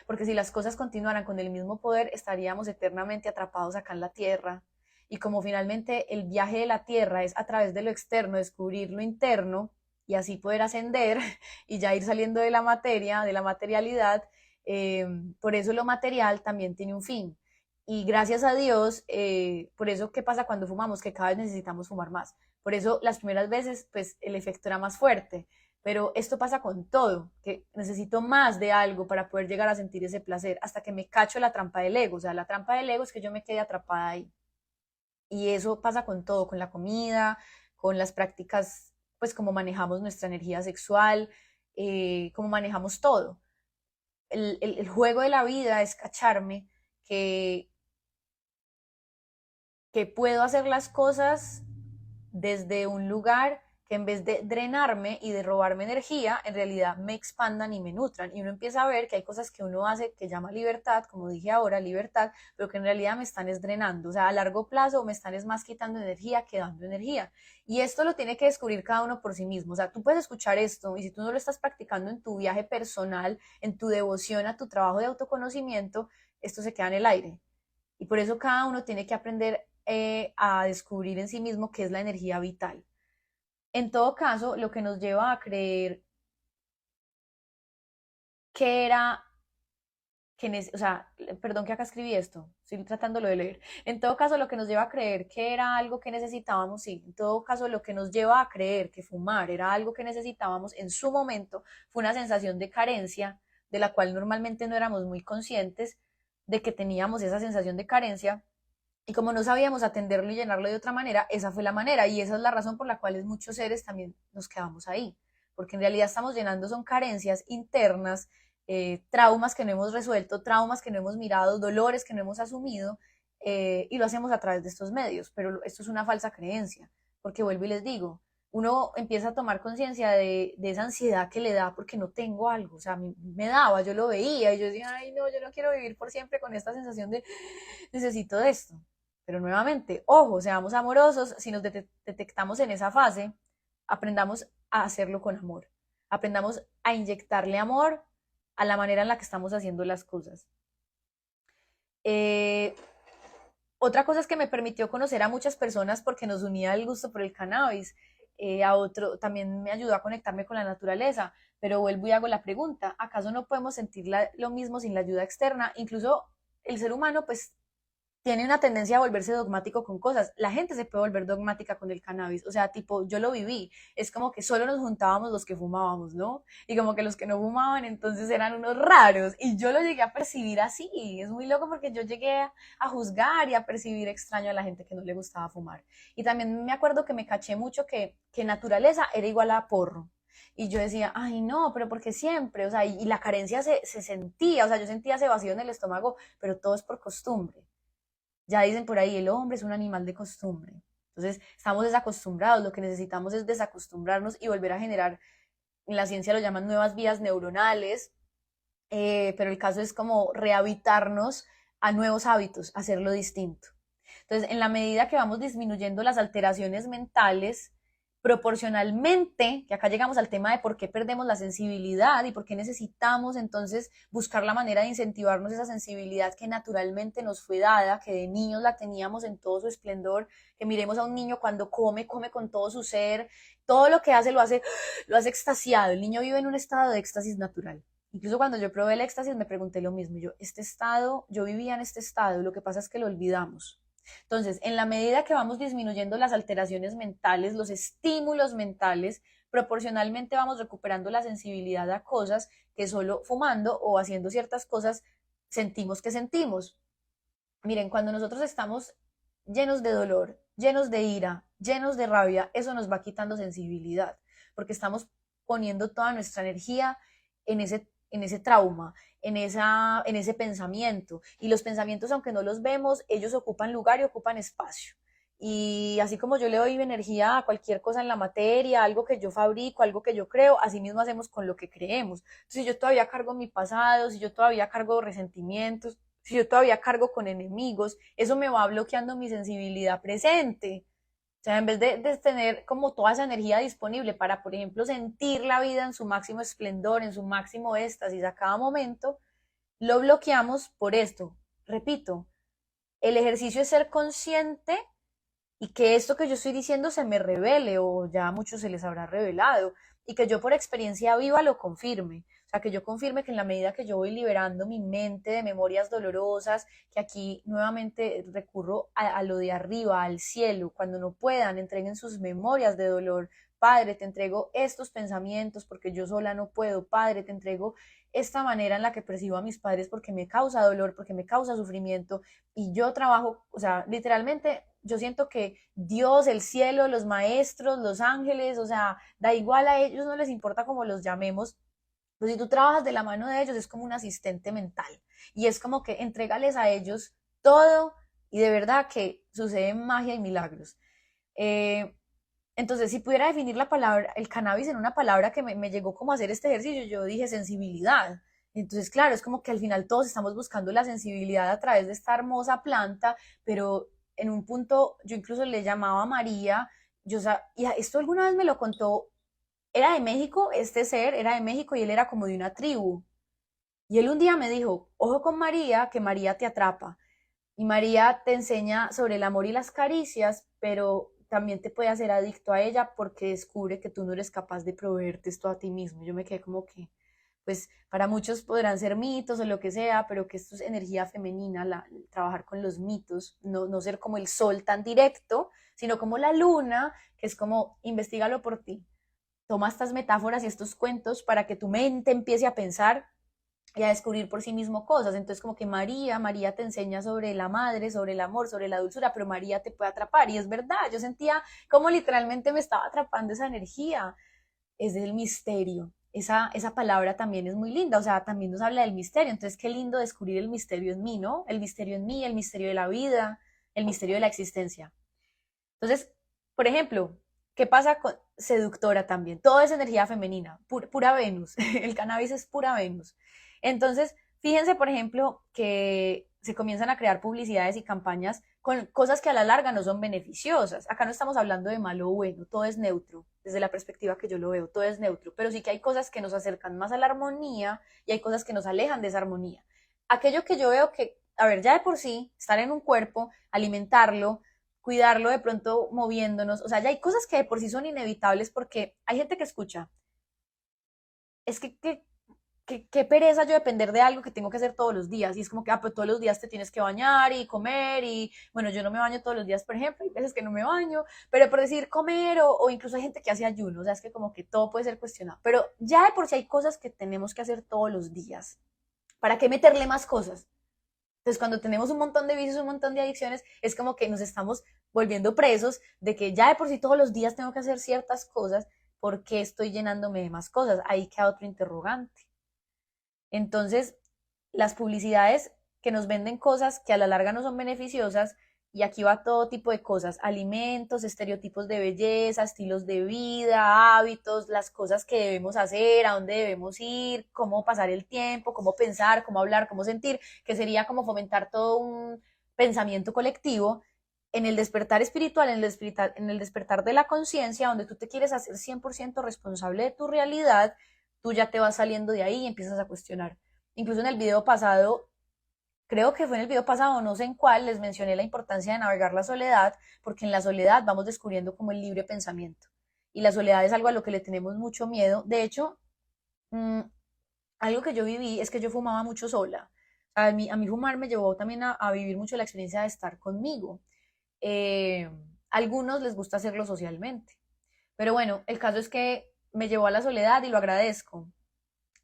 S1: Porque si las cosas continuaran con el mismo poder, estaríamos eternamente atrapados acá en la Tierra. Y como finalmente el viaje de la Tierra es a través de lo externo, descubrir lo interno y así poder ascender y ya ir saliendo de la materia, de la materialidad, por eso lo material también tiene un fin. Y gracias a Dios, por eso, ¿qué pasa cuando fumamos? Que cada vez necesitamos fumar más. Por eso las primeras veces, pues el efecto era más fuerte, pero esto pasa con todo, que necesito más de algo para poder llegar a sentir ese placer, hasta que me cacho la trampa del ego. O sea, la trampa del ego es que yo me quede atrapada ahí. Y eso pasa con todo, con la comida, con las prácticas, pues como manejamos nuestra energía sexual, cómo manejamos todo. El juego de la vida es cacharme que, que puedo hacer las cosas desde un lugar que en vez de drenarme y de robarme energía, en realidad me expandan y me nutran. Y uno empieza a ver que hay cosas que uno hace que llama libertad, como dije ahora, libertad, pero que en realidad me están drenando. O sea, a largo plazo me están más quitando energía que dando energía. Y esto lo tiene que descubrir cada uno por sí mismo. O sea, tú puedes escuchar esto y si tú no lo estás practicando en tu viaje personal, en tu devoción a tu trabajo de autoconocimiento, esto se queda en el aire. Y por eso cada uno tiene que aprender a descubrir en sí mismo qué es la energía vital. En todo caso, lo que nos lleva a creer que era, o sea, perdón que acá escribí esto, estoy tratándolo de leer. En todo caso, lo que nos lleva a creer que era algo que necesitábamos, sí. En todo caso, lo que nos lleva a creer que fumar era algo que necesitábamos en su momento fue una sensación de carencia, de la cual normalmente no éramos muy conscientes de que teníamos esa sensación de carencia. Y como no sabíamos atenderlo y llenarlo de otra manera, esa fue la manera. Y esa es la razón por la cual muchos seres también nos quedamos ahí. Porque en realidad estamos llenando son carencias internas, traumas que no hemos resuelto, traumas que no hemos mirado, dolores que no hemos asumido, y lo hacemos a través de estos medios. Pero esto es una falsa creencia. Porque vuelvo y les digo, uno empieza a tomar conciencia de esa ansiedad que le da porque no tengo algo. O sea, me daba, yo lo veía y yo decía, ay, no, yo no quiero vivir por siempre con esta sensación de necesito de esto. Pero nuevamente, ojo, seamos amorosos, si nos detectamos en esa fase, aprendamos a hacerlo con amor, aprendamos a inyectarle amor a la manera en la que estamos haciendo las cosas. Eh, Otra cosa es que me permitió conocer a muchas personas porque nos unía el gusto por el cannabis, a otro también me ayudó a conectarme con la naturaleza, pero vuelvo y hago la pregunta, ¿acaso no podemos sentir lo mismo sin la ayuda externa? Incluso el ser humano pues tiene una tendencia a volverse dogmático con cosas. La gente se puede volver dogmática con el cannabis. O sea, tipo, yo lo viví. Es como que solo nos juntábamos los que fumábamos, ¿no? Y como que los que no fumaban entonces eran unos raros. Y yo lo llegué a percibir así. Es muy loco porque yo llegué a juzgar y a percibir extraño a la gente que no le gustaba fumar. Y también me acuerdo que me caché mucho que naturaleza era igual a porro. Y yo decía, ay, no, pero porque siempre, o sea, y la carencia se sentía, o sea, yo sentía ese vacío en el estómago, pero todo es por costumbre. Ya dicen por ahí, el hombre es un animal de costumbre. Entonces, estamos desacostumbrados, lo que necesitamos es desacostumbrarnos y volver a generar, en la ciencia lo llaman nuevas vías neuronales, pero el caso es como rehabitarnos a nuevos hábitos, hacerlo distinto. Entonces, en la medida que vamos disminuyendo las alteraciones mentales, proporcionalmente, que acá llegamos al tema de por qué perdemos la sensibilidad y por qué necesitamos entonces buscar la manera de incentivarnos esa sensibilidad que naturalmente nos fue dada, que de niños la teníamos en todo su esplendor, que miremos a un niño cuando come, come con todo su ser, todo lo que hace lo hace extasiado, el niño vive en un estado de éxtasis natural. Incluso cuando yo probé el éxtasis me pregunté lo mismo, este estado, yo vivía en este estado, lo que pasa es que lo olvidamos. Entonces, en la medida que vamos disminuyendo las alteraciones mentales, los estímulos mentales, proporcionalmente vamos recuperando la sensibilidad a cosas que solo fumando o haciendo ciertas cosas sentimos que sentimos. Miren, cuando nosotros estamos llenos de dolor, llenos de ira, llenos de rabia, eso nos va quitando sensibilidad, porque estamos poniendo toda nuestra energía en ese trauma, en ese pensamiento. Y los pensamientos, aunque no los vemos, ellos ocupan lugar y ocupan espacio. Y así como yo le doy energía a cualquier cosa en la materia, algo que yo fabrico, algo que yo creo, así mismo hacemos con lo que creemos. Si yo todavía cargo mi pasado, si yo todavía cargo resentimientos, si yo todavía cargo con enemigos, eso me va bloqueando mi sensibilidad presente. O sea, en vez de tener como toda esa energía disponible para, por ejemplo, sentir la vida en su máximo esplendor, en su máximo éxtasis a cada momento, lo bloqueamos por esto. Repito, el ejercicio es ser consciente y que esto que yo estoy diciendo se me revele o ya a muchos se les habrá revelado y que yo por experiencia viva lo confirme. O sea, que yo confirme que en la medida que yo voy liberando mi mente de memorias dolorosas, que aquí nuevamente recurro a lo de arriba, al cielo, cuando no puedan, entreguen sus memorias de dolor. Padre, te entrego estos pensamientos porque yo sola no puedo. Padre, te entrego esta manera en la que percibo a mis padres porque me causa dolor, porque me causa sufrimiento y yo trabajo, o sea, literalmente yo siento que Dios, el cielo, los maestros, los ángeles, o sea, da igual a ellos, no les importa cómo los llamemos, pero si tú trabajas de la mano de ellos es como un asistente mental y es como que entregales a ellos todo y de verdad que sucede magia y milagros. Eh, entonces, si pudiera definir la palabra, el cannabis en una palabra que me llegó como a hacer este ejercicio, yo dije sensibilidad. Entonces, claro, es como que al final todos estamos buscando la sensibilidad a través de esta hermosa planta, pero en un punto yo incluso le llamaba a María, y esto alguna vez me lo contó, era de México, este ser era de México y él era como de una tribu. Y él un día me dijo, ojo con María, que María te atrapa. Y María te enseña sobre el amor y las caricias, pero también te puede hacer adicto a ella porque descubre que tú no eres capaz de proveerte esto a ti mismo. Yo me quedé como que, pues para muchos podrán ser mitos o lo que sea, pero que esto es energía femenina, trabajar con los mitos, no ser como el sol tan directo, sino como la luna, que es como investigalo por ti. Toma estas metáforas y estos cuentos para que tu mente empiece a pensar y a descubrir por sí mismo cosas. Entonces, como que María te enseña sobre la madre, sobre el amor, sobre la dulzura, pero María te puede atrapar. Y es verdad, yo sentía como literalmente me estaba atrapando esa energía. Es del misterio. Esa palabra también es muy linda, o sea, también nos habla del misterio. Entonces, qué lindo descubrir el misterio en mí, ¿no? El misterio en mí, el misterio de la vida, el misterio de la existencia. Entonces, por ejemplo, ¿qué pasa con seductora también? Todo es energía femenina, pura Venus. El cannabis es pura Venus. Entonces, fíjense, por ejemplo, que se comienzan a crear publicidades y campañas con cosas que a la larga no son beneficiosas. Acá no estamos hablando de malo o bueno, todo es neutro, desde la perspectiva que yo lo veo, todo es neutro, pero sí que hay cosas que nos acercan más a la armonía y hay cosas que nos alejan de esa armonía. Aquello que yo veo que, a ver, ya de por sí, estar en un cuerpo, alimentarlo, cuidarlo de pronto moviéndonos, o sea, ya hay cosas que de por sí son inevitables porque hay gente que escucha, es que pereza yo depender de algo que tengo que hacer todos los días. Y es como que, pues todos los días te tienes que bañar y comer. Y bueno, yo no me baño todos los días, por ejemplo, hay veces que no me baño, pero por decir comer o incluso hay gente que hace ayuno, o sea, es que como que todo puede ser cuestionado. Pero ya de por sí hay cosas que tenemos que hacer todos los días. ¿Para qué meterle más cosas? Entonces, cuando tenemos un montón de vicios, un montón de adicciones, es como que nos estamos volviendo presos de que ya de por sí todos los días tengo que hacer ciertas cosas, ¿por qué estoy llenándome de más cosas? Ahí queda otro interrogante. Entonces, las publicidades, que nos venden cosas que a la larga no son beneficiosas, y aquí va todo tipo de cosas: alimentos, estereotipos de belleza, estilos de vida, hábitos, las cosas que debemos hacer, a dónde debemos ir, cómo pasar el tiempo, cómo pensar, cómo hablar, cómo sentir, que sería como fomentar todo un pensamiento colectivo en el despertar espiritual, en el despertar de la conciencia, donde tú te quieres hacer 100% responsable de tu realidad. Tú ya te vas saliendo de ahí y empiezas a cuestionar. Incluso en el video pasado, creo que fue en el video pasado, no sé en cuál, les mencioné la importancia de navegar la soledad, porque en la soledad vamos descubriendo como el libre pensamiento. Y la soledad es algo a lo que le tenemos mucho miedo. De hecho, mmm, algo que yo viví es que yo fumaba mucho sola. A mí fumar me llevó también a vivir mucho la experiencia de estar conmigo. Eh, a algunos les gusta hacerlo socialmente. Pero bueno, el caso es que me llevó a la soledad y lo agradezco.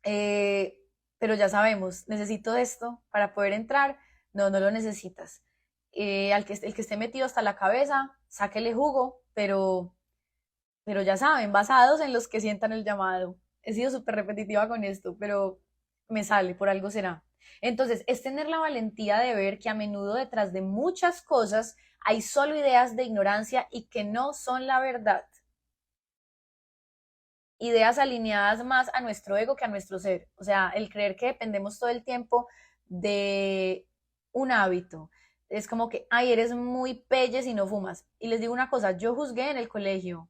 S1: Eh, pero ya sabemos, necesito esto para poder entrar. No, no lo necesitas. El que esté metido hasta la cabeza, sáquele jugo, pero ya saben, basados en los que sientan el llamado. He sido súper repetitiva con esto, pero me sale, por algo será. Entonces, es tener la valentía de ver que a menudo detrás de muchas cosas hay solo ideas de ignorancia y que no son la verdad. Ideas alineadas más a nuestro ego que a nuestro ser. O sea, el creer que dependemos todo el tiempo de un hábito. Es como que, ay, eres muy pelle si no fumas. Y les digo una cosa, yo juzgué en el colegio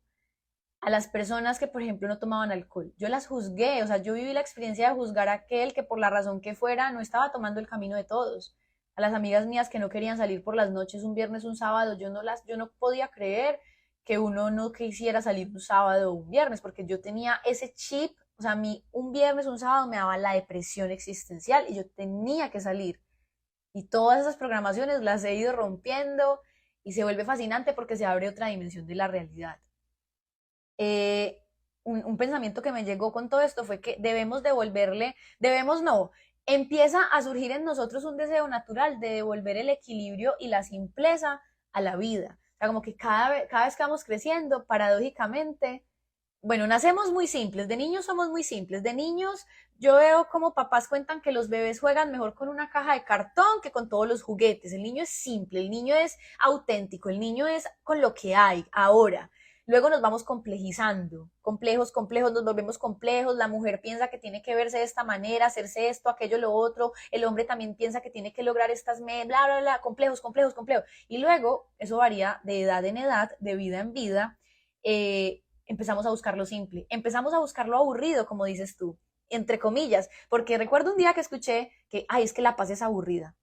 S1: a las personas que, por ejemplo, no tomaban alcohol. Yo las juzgué, o sea, yo viví la experiencia de juzgar a aquel que por la razón que fuera no estaba tomando el camino de todos. A las amigas mías que no querían salir por las noches, un viernes, un sábado, yo no podía creer que uno no quisiera salir un sábado o un viernes, porque yo tenía ese chip, o sea, a mí un viernes, un sábado me daba la depresión existencial y yo tenía que salir. Y todas esas programaciones las he ido rompiendo y se vuelve fascinante porque se abre otra dimensión de la realidad. Un pensamiento que me llegó con todo esto fue que debemos devolverle, debemos no, empieza a surgir en nosotros un deseo natural de devolver el equilibrio y la simpleza a la vida. O sea, como que cada vez que vamos creciendo, paradójicamente, bueno, nacemos muy simples, de niños somos muy simples, de niños yo veo como papás cuentan que los bebés juegan mejor con una caja de cartón que con todos los juguetes. El niño es simple, el niño es auténtico, el niño es con lo que hay ahora. Luego nos vamos complejizando, complejos, complejos, nos volvemos complejos, la mujer piensa que tiene que verse de esta manera, hacerse esto, aquello, lo otro, el hombre también piensa que tiene que lograr estas metas, bla, bla, bla, complejos, complejos, complejos. Y luego eso varía de edad en edad, de vida en vida. Empezamos a buscar lo simple, empezamos a buscar lo aburrido, como dices tú, entre comillas, porque recuerdo un día que escuché que, ay, es que la paz es aburrida.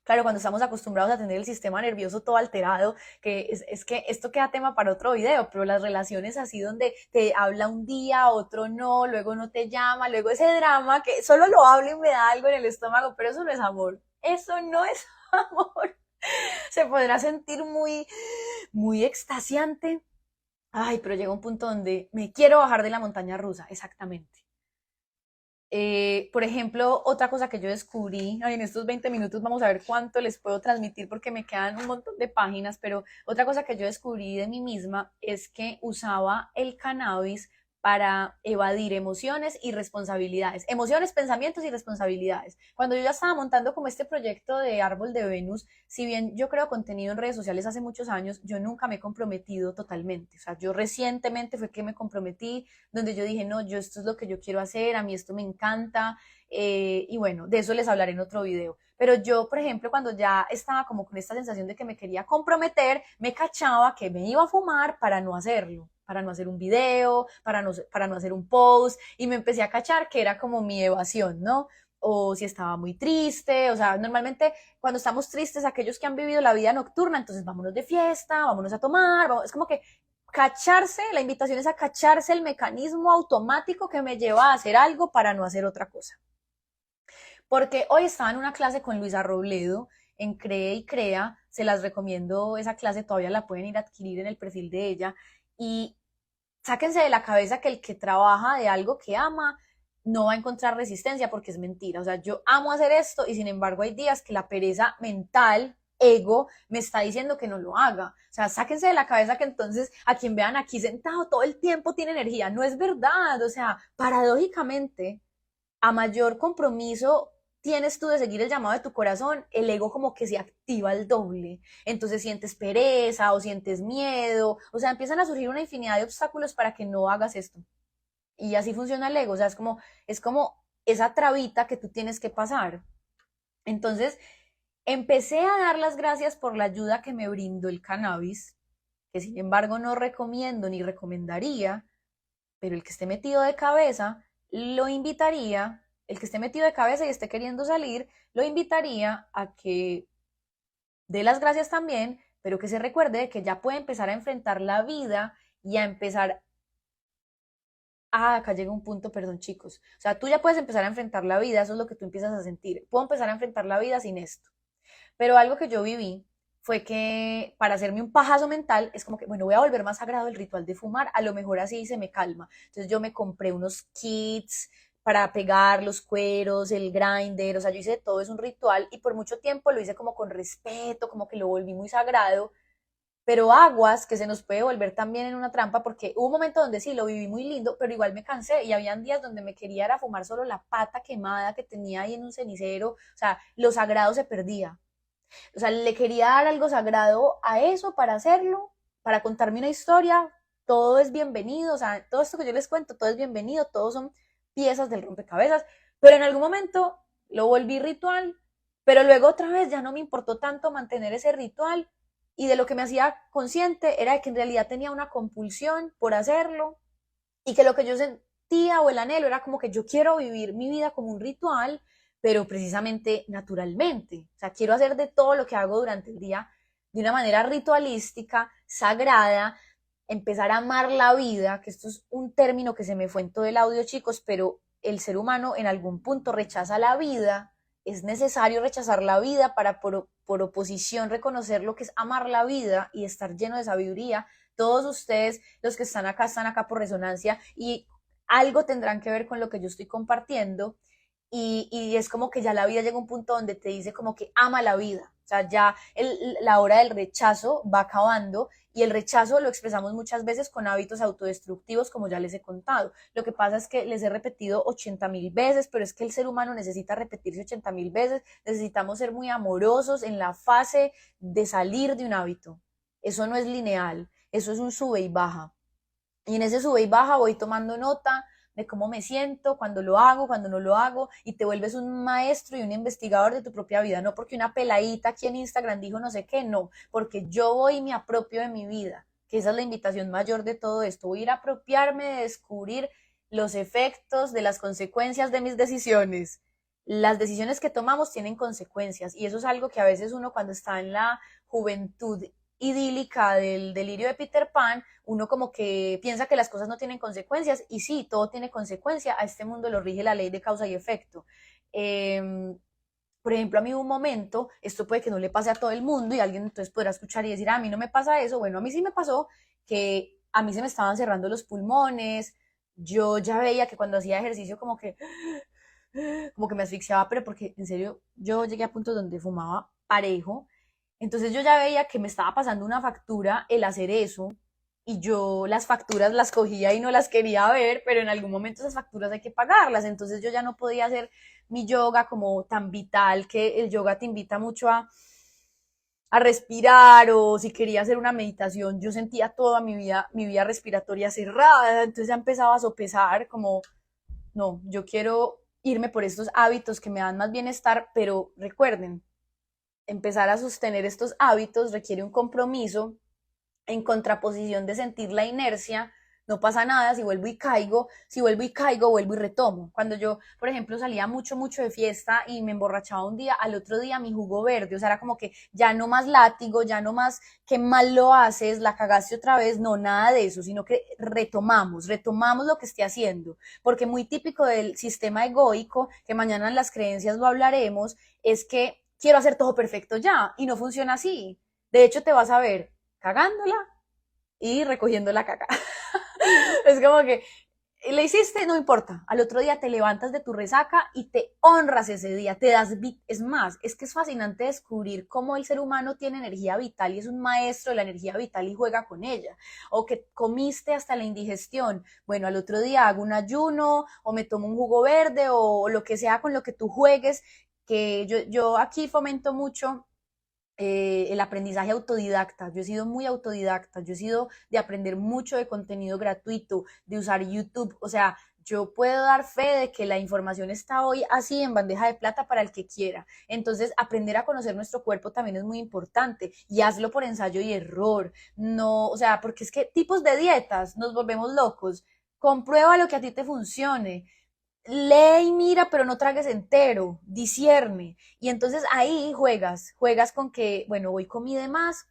S1: Claro, cuando estamos acostumbrados a tener el sistema nervioso todo alterado, que es que esto queda tema para otro video, pero las relaciones así donde te habla un día, otro no, luego no te llama, luego ese drama que solo lo hablo y me da algo en el estómago, pero eso no es amor, eso no es amor. Se podrá sentir muy, muy extasiante. Ay, pero llega un punto donde me quiero bajar de la montaña rusa, exactamente. Por ejemplo, otra cosa que yo descubrí, ay, en estos 20 minutos vamos a ver cuánto les puedo transmitir porque me quedan un montón de páginas, pero otra cosa que yo descubrí de mí misma es que usaba el cannabis para evadir emociones y responsabilidades, emociones, pensamientos y responsabilidades. Cuando yo ya estaba montando como este proyecto de Árbol de Venus, si bien yo creo contenido en redes sociales hace muchos años, yo nunca me he comprometido totalmente. O sea, yo recientemente fue que me comprometí, donde yo dije, no, yo esto es lo que yo quiero hacer, a mí esto me encanta, y bueno, de eso les hablaré en otro video. Pero yo, por ejemplo, cuando ya estaba como con esta sensación de que me quería comprometer, me cachaba que me iba a fumar para no hacerlo, para no hacer un video, para no hacer un post, y me empecé a cachar que era como mi evasión, ¿no? O si estaba muy triste, o sea, normalmente cuando estamos tristes, aquellos que han vivido la vida nocturna, entonces vámonos de fiesta, vámonos a tomar, es como que cacharse, la invitación es a cacharse el mecanismo automático que me lleva a hacer algo para no hacer otra cosa. Porque hoy estaba en una clase con Luisa Robledo en Cree y Crea, se las recomiendo esa clase, todavía la pueden ir a adquirir en el perfil de ella, y sáquense de la cabeza que el que trabaja de algo que ama no va a encontrar resistencia porque es mentira. O sea, yo amo hacer esto y sin embargo hay días que la pereza mental, ego, me está diciendo que no lo haga. O sea, sáquense de la cabeza que entonces a quien vean aquí sentado todo el tiempo tiene energía. No es verdad. O sea, paradójicamente, a mayor compromiso
S2: tienes tú de seguir el llamado de tu corazón, el ego como que se activa al doble. Entonces sientes pereza o sientes miedo, o sea, empiezan a surgir una infinidad de obstáculos para que no hagas esto. Y así funciona el ego, o sea, es como esa trabita que tú tienes que pasar. Entonces, empecé a dar las gracias por la ayuda que me brindó el cannabis, que sin embargo no recomiendo ni recomendaría, pero el que esté metido de cabeza, lo invitaría, el que esté metido de cabeza y esté queriendo salir, lo invitaría a que dé las gracias también, pero que se recuerde de que ya puede empezar a enfrentar la vida y a empezar. Ah, acá llega un punto, perdón chicos. O sea, tú ya puedes empezar a enfrentar la vida, eso es lo que tú empiezas a sentir. Puedo empezar a enfrentar la vida sin esto. Pero algo que yo viví fue que para hacerme un pajazo mental es como que, bueno, voy a volver más sagrado el ritual de fumar, a lo mejor así se me calma. Entonces yo me compré unos kits para pegar los cueros, el grinder, o sea, yo hice todo, es un ritual y por mucho tiempo lo hice como con respeto, como que lo volví muy sagrado, pero aguas que se nos puede volver también en una trampa porque hubo un momento donde sí, lo viví muy lindo, pero igual me cansé y habían días donde me quería era fumar solo la pata quemada que tenía ahí en un cenicero, o sea, lo sagrado se perdía. O sea, le quería dar algo sagrado a eso para hacerlo, para contarme una historia, todo es bienvenido, o sea, todo esto que yo les cuento, todo es bienvenido, todos son piezas del rompecabezas, pero en algún momento lo volví ritual, pero luego otra vez ya no me importó tanto mantener ese ritual y de lo que me hacía consciente era de que en realidad tenía una compulsión por hacerlo y que lo que yo sentía o el anhelo era como que yo quiero vivir mi vida como un ritual, pero precisamente naturalmente. O sea, quiero hacer de todo lo que hago durante el día de una manera ritualística, sagrada, empezar a amar la vida, que esto es un término que se me fue en todo el audio, chicos, pero el ser humano en algún punto rechaza la vida, es necesario rechazar la vida para por oposición reconocer lo que es amar la vida y estar lleno de sabiduría. Todos ustedes, los que están acá por resonancia y algo tendrán que ver con lo que yo estoy compartiendo y es como que ya la vida llega a un punto donde te dice como que ama la vida, o sea, ya la hora del rechazo va acabando y el rechazo lo expresamos muchas veces con hábitos autodestructivos, como ya les he contado. Lo que pasa es que les he repetido 80.000 veces, pero es que el ser humano necesita repetirse 80.000 veces, necesitamos ser muy amorosos en la fase de salir de un hábito. Eso no es lineal, eso es un sube y baja. Y en ese sube y baja voy tomando nota de cómo me siento, cuando lo hago, cuando no lo hago, y te vuelves un maestro y un investigador de tu propia vida, no porque una peladita aquí en Instagram dijo no sé qué, no, porque yo voy y me apropio de mi vida, que esa es la invitación mayor de todo esto, voy a ir a apropiarme de descubrir los efectos de las consecuencias de mis decisiones. Las decisiones que tomamos tienen consecuencias y eso es algo que a veces uno cuando está en la juventud idílica del delirio de Peter Pan, uno como que piensa que las cosas no tienen consecuencias y sí, todo tiene consecuencia, a este mundo lo rige la ley de causa y efecto. Por ejemplo, a mí hubo un momento, esto puede que no le pase a todo el mundo y alguien entonces podrá escuchar y decir, a mí no me pasa eso, bueno, a mí sí me pasó que a mí se me estaban cerrando los pulmones, yo ya veía que cuando hacía ejercicio como que me asfixiaba, pero porque en serio yo llegué a puntos donde fumaba parejo, entonces yo ya veía que me estaba pasando una factura el hacer eso y yo las facturas las cogía y no las quería ver, pero en algún momento esas facturas hay que pagarlas, entonces yo ya no podía hacer mi yoga como tan vital, que el yoga te invita mucho a respirar o si quería hacer una meditación, yo sentía toda mi vida respiratoria cerrada, entonces ya empezaba a sopesar como no, yo quiero irme por estos hábitos que me dan más bienestar, pero recuerden, empezar a sostener estos hábitos requiere un compromiso en contraposición de sentir la inercia, no pasa nada si vuelvo y caigo, si vuelvo y caigo, vuelvo y retomo. Cuando yo, por ejemplo, salía mucho, mucho de fiesta y me emborrachaba un día, al otro día mi jugo verde, o sea, era como que ya no más látigo, ya no más qué mal lo haces, la cagaste otra vez, no, nada de eso, sino que retomamos lo que esté haciendo, porque muy típico del sistema egoico, que mañana en las creencias lo hablaremos, es que quiero hacer todo perfecto ya, y no funciona así. De hecho, te vas a ver cagándola y recogiendo la caca. Es como que le hiciste, no importa. Al otro día te levantas de tu resaca y te honras ese día, te das. Es más, es que es fascinante descubrir cómo el ser humano tiene energía vital y es un maestro de la energía vital y juega con ella. O que comiste hasta la indigestión. Bueno, al otro día hago un ayuno o me tomo un jugo verde o lo que sea con lo que tú juegues que yo aquí fomento mucho el aprendizaje autodidacta. Yo he sido muy autodidacta, yo he sido de aprender mucho de contenido gratuito, de usar YouTube, o sea, yo puedo dar fe de que la información está hoy así en bandeja de plata para el que quiera. Entonces, aprender a conocer nuestro cuerpo también es muy importante y hazlo por ensayo y error. No, o sea, porque es que tipos de dietas nos volvemos locos. Comprueba lo que a ti te funcione. Lee y mira, pero no tragues entero, discierne. Y entonces ahí juegas con que, bueno, hoy comí de más,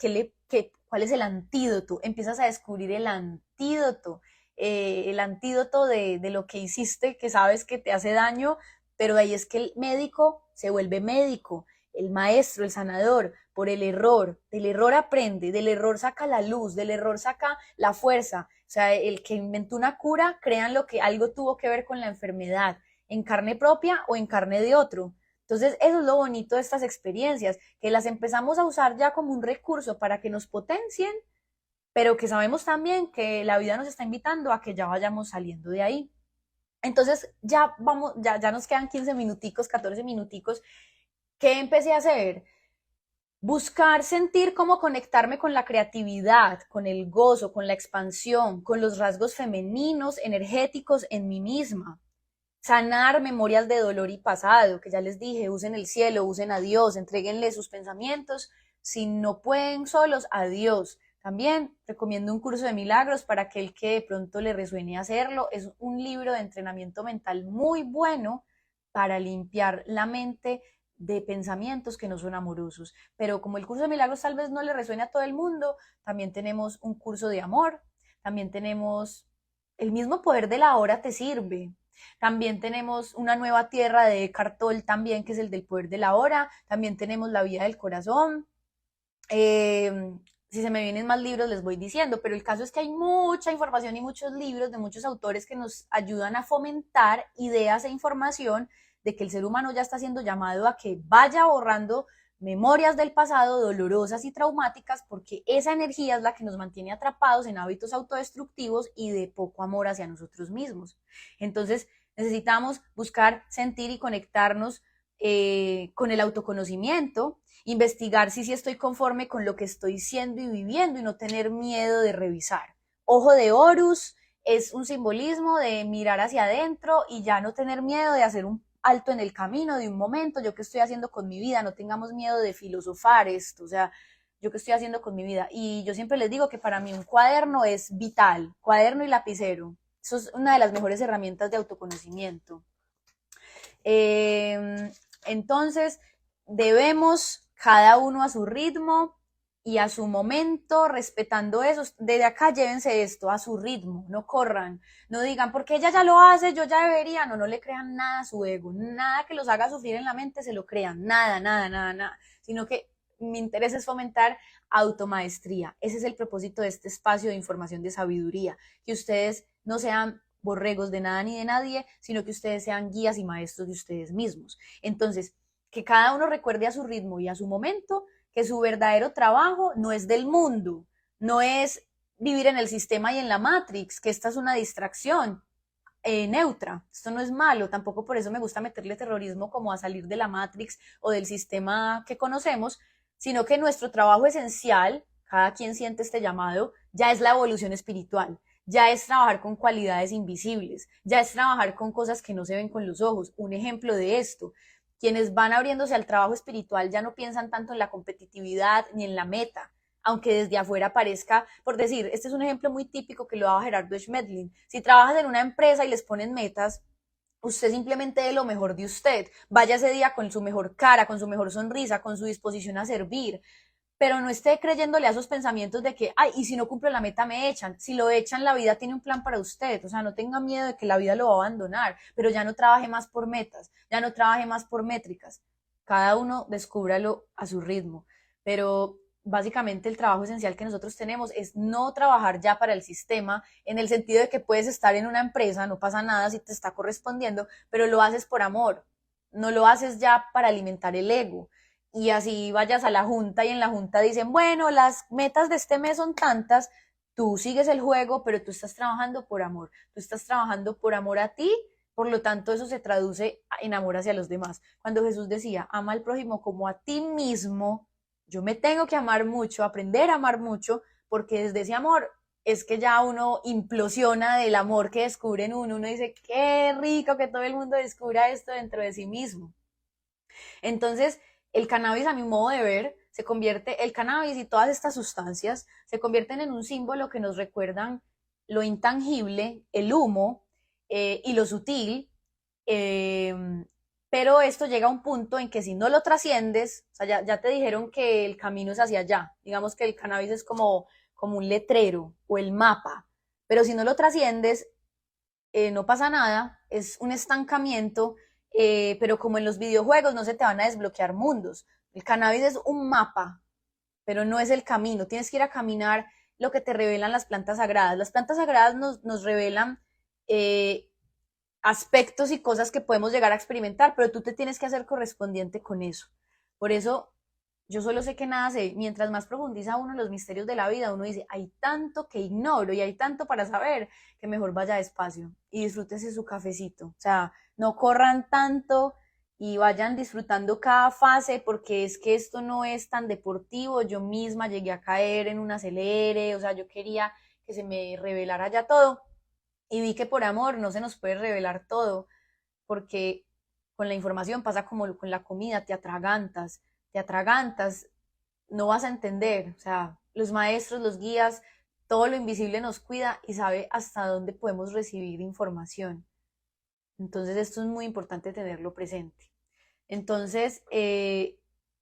S2: ¿cuál es el antídoto? Empiezas a descubrir el antídoto de lo que hiciste, que sabes que te hace daño, pero ahí es que el médico se vuelve médico, el maestro, el sanador, por el error. Del error aprende, del error saca la luz, del error saca la fuerza. O sea, el que inventó una cura, crean lo que algo tuvo que ver con la enfermedad, en carne propia o en carne de otro. Entonces, eso es lo bonito de estas experiencias, que las empezamos a usar ya como un recurso para que nos potencien, pero que sabemos también que la vida nos está invitando a que ya vayamos saliendo de ahí. Entonces, ya vamos, ya nos quedan 15 minuticos, 14 minuticos. ¿Qué empecé a hacer? Buscar sentir cómo conectarme con la creatividad, con el gozo, con la expansión, con los rasgos femeninos, energéticos en mí misma. Sanar memorias de dolor y pasado, que ya les dije, usen el cielo, usen a Dios, entréguenle sus pensamientos. Si no pueden solos, a Dios. También recomiendo un curso de milagros para aquel que de pronto le resuene hacerlo. Es un libro de entrenamiento mental muy bueno para limpiar la mente de pensamientos que no son amorosos. Pero como el curso de milagros tal vez no le resuene a todo el mundo, también tenemos un curso de amor, también tenemos el mismo poder de la hora te sirve. También tenemos una nueva tierra de Eckhart Tolle también, que es el del poder de la hora. También tenemos la vida del corazón. Si se me vienen más libros les voy diciendo, pero el caso es que hay mucha información y muchos libros de muchos autores que nos ayudan a fomentar ideas e información de que el ser humano ya está siendo llamado a que vaya borrando memorias del pasado dolorosas y traumáticas, porque esa energía es la que nos mantiene atrapados en hábitos autodestructivos y de poco amor hacia nosotros mismos. Entonces necesitamos buscar, sentir y conectarnos con el autoconocimiento, investigar si estoy conforme con lo que estoy siendo y viviendo y no tener miedo de revisar. Ojo de Horus es un simbolismo de mirar hacia adentro y ya no tener miedo de hacer un alto en el camino, de un momento, yo qué estoy haciendo con mi vida, no tengamos miedo de filosofar esto, o sea, yo qué estoy haciendo con mi vida. Y yo siempre les digo que para mí un cuaderno es vital, cuaderno y lapicero. Eso es una de las mejores herramientas de autoconocimiento. Entonces, debemos cada uno a su ritmo y a su momento, respetando eso. Desde acá llévense esto a su ritmo, no corran, no digan, porque ella ya lo hace, yo ya debería. No, no le crean nada a su ego, nada que los haga sufrir en la mente se lo crean, nada, nada, nada, nada, sino que mi interés es fomentar automaestría. Ese es el propósito de este espacio de información de sabiduría, que ustedes no sean borregos de nada ni de nadie, sino que ustedes sean guías y maestros de ustedes mismos. Entonces, que cada uno recuerde a su ritmo y a su momento que su verdadero trabajo no es del mundo, no es vivir en el sistema y en la Matrix, que esta es una distracción neutra, esto no es malo, tampoco por eso me gusta meterle terrorismo como a salir de la Matrix o del sistema que conocemos, sino que nuestro trabajo esencial, cada quien siente este llamado, ya es la evolución espiritual, ya es trabajar con cualidades invisibles, ya es trabajar con cosas que no se ven con los ojos. Un ejemplo de esto, quienes van abriéndose al trabajo espiritual ya no piensan tanto en la competitividad ni en la meta, aunque desde afuera parezca, por decir, este es un ejemplo muy típico que lo daba Gerardo Schmedlin. Si trabajas en una empresa y les ponen metas, usted simplemente dé lo mejor de usted, vaya ese día con su mejor cara, con su mejor sonrisa, con su disposición a servir, pero no esté creyéndole a esos pensamientos de que, ay, y si no cumplo la meta me echan. Si lo echan, la vida tiene un plan para usted. O sea, no tenga miedo de que la vida lo va a abandonar, pero ya no trabaje más por metas, ya no trabaje más por métricas. Cada uno descúbralo a su ritmo. Pero básicamente el trabajo esencial que nosotros tenemos es no trabajar ya para el sistema, en el sentido de que puedes estar en una empresa, no pasa nada si te está correspondiendo, pero lo haces por amor. No lo haces ya para alimentar el ego y así vayas a la junta y en la junta dicen, bueno, las metas de este mes son tantas, tú sigues el juego, pero tú estás trabajando por amor a ti, Por lo tanto, eso se traduce en amor hacia los demás. Cuando Jesús decía, ama al prójimo como a ti mismo, yo me tengo que amar mucho, aprender a amar mucho, porque desde ese amor es que ya uno implosiona del amor que descubre en uno. Uno dice, qué rico que todo el mundo descubra esto dentro de sí mismo. Entonces, el cannabis, a mi modo de ver, se convierte, el cannabis y todas estas sustancias se convierten en un símbolo que nos recuerdan lo intangible, el humo y lo sutil, eh, pero esto llega a un punto en que si no lo trasciendes, o sea, ya te dijeron que el camino es hacia allá, digamos que el cannabis es como un letrero o el mapa, pero si no lo trasciendes, no pasa nada, es un estancamiento, pero como en los videojuegos no se te van a desbloquear mundos. El cannabis es un mapa, pero no es el camino. Tienes que ir a caminar lo que te revelan las plantas sagradas. Las plantas sagradas nos revelan eh, aspectos y cosas que podemos llegar a experimentar, pero tú te tienes que hacer correspondiente con eso. Por eso yo solo sé que nada sé. Mientras más profundiza uno los misterios de la vida, uno dice, hay tanto que ignoro y hay tanto para saber que mejor vaya despacio y disfrútese su cafecito. O sea, no corran tanto y vayan disfrutando cada fase porque es que esto no es tan deportivo. Yo misma llegué a caer en un acelere, o sea, yo quería que se me revelara ya todo y vi que por amor no se nos puede revelar todo porque con la información pasa como con la comida, te atragantas, no vas a entender, o sea, los maestros, los guías, todo lo invisible nos cuida y sabe hasta dónde podemos recibir información. Entonces esto es muy importante tenerlo presente. Entonces,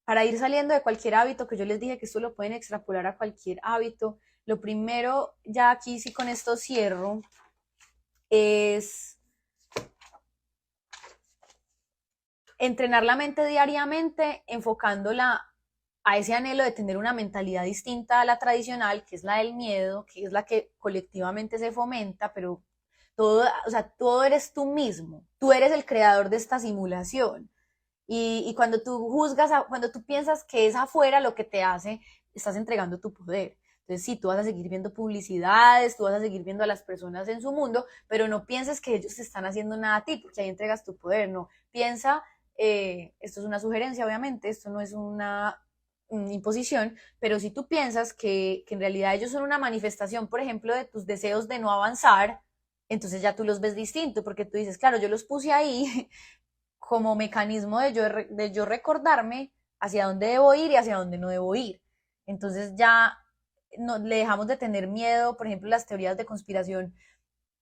S2: para ir saliendo de cualquier hábito, que yo les dije que esto lo pueden extrapolar a cualquier hábito, lo primero, ya aquí sí con esto cierro, es entrenar la mente diariamente, enfocándola a ese anhelo de tener una mentalidad distinta a la tradicional, que es la del miedo, que es la que colectivamente se fomenta, pero todo, o sea, todo eres tú mismo, tú eres el creador de esta simulación. Y cuando tú juzgas, cuando tú piensas que es afuera lo que te hace, estás entregando tu poder. Entonces, sí, tú vas a seguir viendo publicidades, tú vas a seguir viendo a las personas en su mundo, pero no pienses que ellos te están haciendo nada a ti, porque ahí entregas tu poder, no. Piensa, esto es una sugerencia, obviamente, esto no es una imposición, pero si tú piensas que en realidad ellos son una manifestación, por ejemplo, de tus deseos de no avanzar, entonces ya tú los ves distinto, porque tú dices, claro, yo los puse ahí como mecanismo de yo recordarme hacia dónde debo ir y hacia dónde no debo ir. Entonces ya no, le dejamos de tener miedo, por ejemplo, las teorías de conspiración.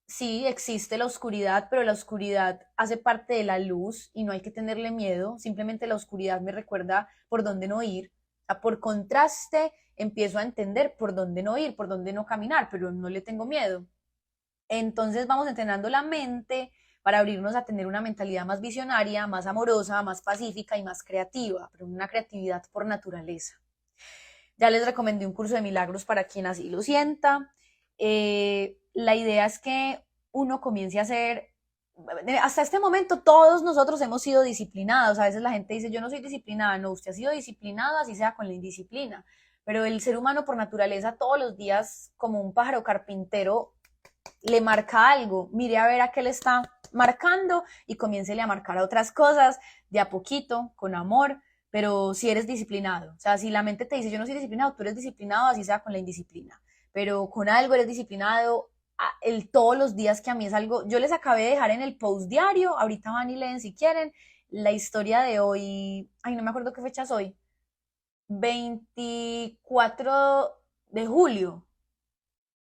S2: Sí, existe la oscuridad, pero la oscuridad hace parte de la luz y no hay que tenerle miedo. Simplemente la oscuridad me recuerda por dónde no ir. O sea, por contraste, empiezo a entender por dónde no ir, por dónde no caminar, pero no le tengo miedo. Entonces vamos entrenando la mente para abrirnos a tener una mentalidad más visionaria, más amorosa, más pacífica y más creativa, pero una creatividad por naturaleza. Ya les recomendé un curso de milagros para quien así lo sienta. La idea es que uno comience a hacer, hasta este momento todos nosotros hemos sido disciplinados. A veces la gente dice, yo no soy disciplinada. No, usted ha sido disciplinado, así sea con la indisciplina. Pero el ser humano por naturaleza todos los días, como un pájaro carpintero, le marca algo, mire a ver a qué le está marcando y comiéncele a marcar a otras cosas de a poquito, con amor, pero si eres disciplinado. O sea, si la mente te dice yo no soy disciplinado, tú eres disciplinado, así sea con la indisciplina, pero con algo eres disciplinado. Todos los días, que a mí es algo, yo les acabé de dejar en el post diario, ahorita van y leen si quieren, la historia de hoy, ay, no me acuerdo qué fecha es hoy, 24 de julio,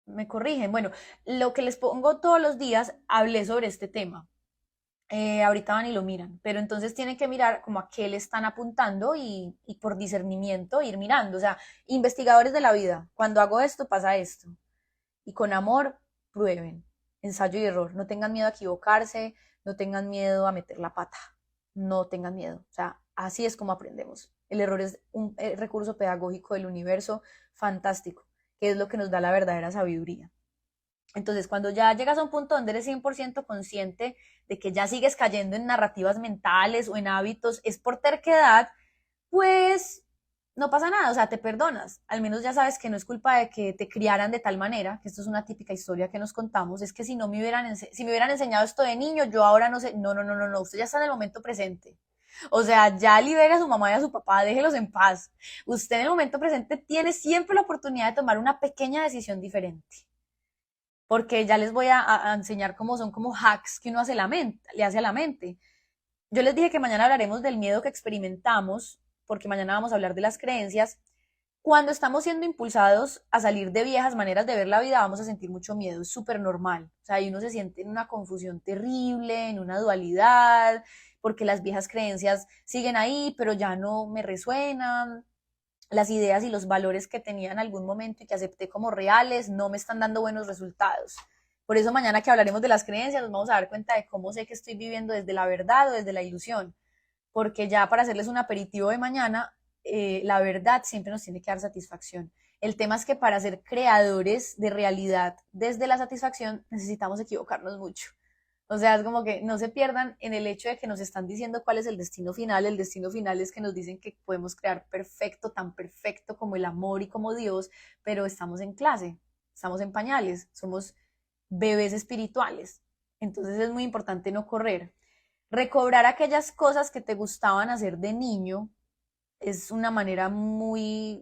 S2: me corrigen. Bueno, lo que les pongo todos los días, hablé sobre este tema. Ahorita van y lo miran, pero entonces tienen que mirar como a qué le están apuntando y por discernimiento ir mirando. O sea, investigadores de la vida, cuando hago esto pasa esto. Y con amor, prueben, ensayo y error. No tengan miedo a equivocarse, no tengan miedo a meter la pata, no tengan miedo. O sea, así es como aprendemos. El error es un recurso pedagógico del universo fantástico, que es lo que nos da la verdadera sabiduría. Entonces, cuando ya llegas a un punto donde eres 100% consciente de que ya sigues cayendo en narrativas mentales o en hábitos, es por terquedad, pues no pasa nada, o sea, te perdonas. Al menos ya sabes que no es culpa de que te criaran de tal manera, que esto es una típica historia que nos contamos, es que si no me hubieran, si me hubieran enseñado esto de niño, yo ahora no sé, no, usted ya está en el momento presente. O sea, ya libere a su mamá y a su papá, déjelos en paz. Usted en el momento presente tiene siempre la oportunidad de tomar una pequeña decisión diferente. Porque ya les voy a enseñar cómo son como hacks que uno hace la mente, le hace a la mente. Yo les dije que mañana hablaremos del miedo que experimentamos, porque mañana vamos a hablar de las creencias. Cuando estamos siendo impulsados a salir de viejas maneras de ver la vida, vamos a sentir mucho miedo, es súper normal. O sea, y uno se siente en una confusión terrible, en una dualidad, porque las viejas creencias siguen ahí, pero ya no me resuenan. Las ideas y los valores que tenía en algún momento y que acepté como reales no me están dando buenos resultados. Por eso mañana que hablaremos de las creencias nos vamos a dar cuenta de cómo sé que estoy viviendo desde la verdad o desde la ilusión. Porque ya para hacerles un aperitivo de mañana, la verdad siempre nos tiene que dar satisfacción. El tema es que para ser creadores de realidad desde la satisfacción necesitamos equivocarnos mucho. O sea, es como que no se pierdan en el hecho de que nos están diciendo cuál es el destino final. El destino final es que nos dicen que podemos crear perfecto, tan perfecto como el amor y como Dios, pero estamos en clase, estamos en pañales, somos bebés espirituales. Entonces es muy importante no correr. Recobrar aquellas cosas que te gustaban hacer de niño es una manera muy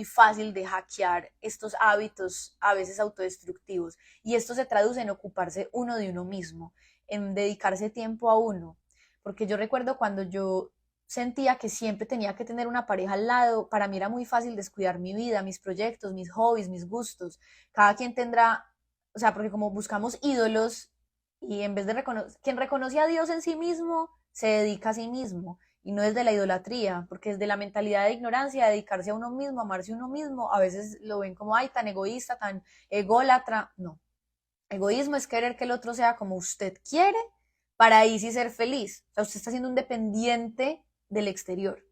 S2: fácil de hackear estos hábitos a veces autodestructivos. Y esto se traduce en ocuparse uno de uno mismo, en dedicarse tiempo a uno. Porque yo recuerdo cuando yo sentía que siempre tenía que tener una pareja al lado, para mí era muy fácil descuidar mi vida, mis proyectos, mis hobbies, mis gustos. Cada quien tendrá, o sea, porque como buscamos ídolos y en vez de reconocer, quien reconoce a Dios en sí mismo, se dedica a sí mismo y no desde la idolatría, porque desde la mentalidad de ignorancia, dedicarse a uno mismo, amarse a uno mismo, a veces lo ven como, ay, tan egoísta, tan ególatra. No, egoísmo es querer que el otro sea como usted quiere para ahí sí ser feliz. O sea, usted está siendo un dependiente del exterior.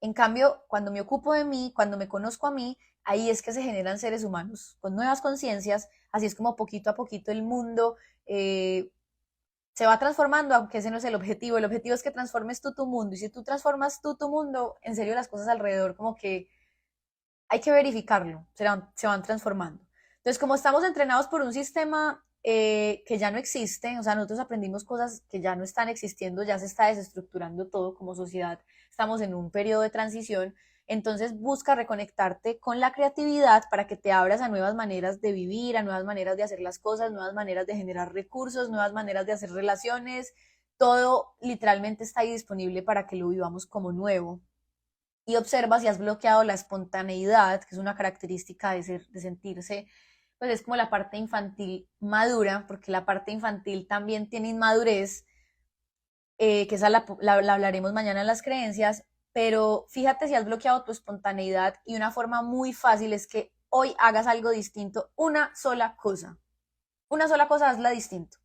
S2: En cambio, cuando me ocupo de mí, cuando me conozco a mí, ahí es que se generan seres humanos con nuevas conciencias, así es como poquito a poquito el mundo se va transformando, aunque ese no es el objetivo es que transformes tú tu mundo, y si tú transformas tú tu mundo, en serio las cosas alrededor como que hay que verificarlo, se van transformando. Entonces, como estamos entrenados por un sistema que ya no existe, o sea, nosotros aprendimos cosas que ya no están existiendo, ya se está desestructurando todo como sociedad, estamos en un periodo de transición, entonces busca reconectarte con la creatividad para que te abras a nuevas maneras de vivir, a nuevas maneras de hacer las cosas, nuevas maneras de generar recursos, nuevas maneras de hacer relaciones, todo literalmente está ahí disponible para que lo vivamos como nuevo y observa si has bloqueado la espontaneidad, que es una característica de sentirse, pues es como la parte infantil madura, porque la parte infantil también tiene inmadurez, que esa la hablaremos mañana en las creencias, pero fíjate si has bloqueado tu espontaneidad y una forma muy fácil es que hoy hagas algo distinto, una sola cosa hazla distinto.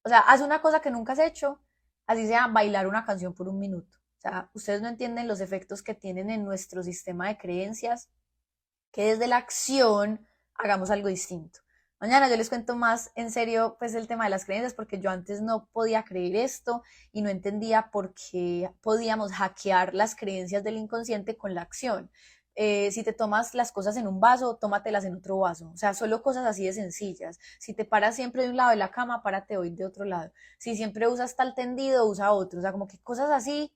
S2: O sea, haz una cosa que nunca has hecho, así sea bailar una canción por un minuto. O sea, ustedes no entienden los efectos que tienen en nuestro sistema de creencias, que desde la acción hagamos algo distinto. Mañana yo les cuento más en serio pues el tema de las creencias porque yo antes no podía creer esto y no entendía por qué podíamos hackear las creencias del inconsciente con la acción. Si te tomas las cosas en un vaso, tómatelas en otro vaso. O sea, solo cosas así de sencillas. Si te paras siempre de un lado de la cama, párate hoy de otro lado. Si siempre usas tal tendido, usa otro. O sea, como que cosas así,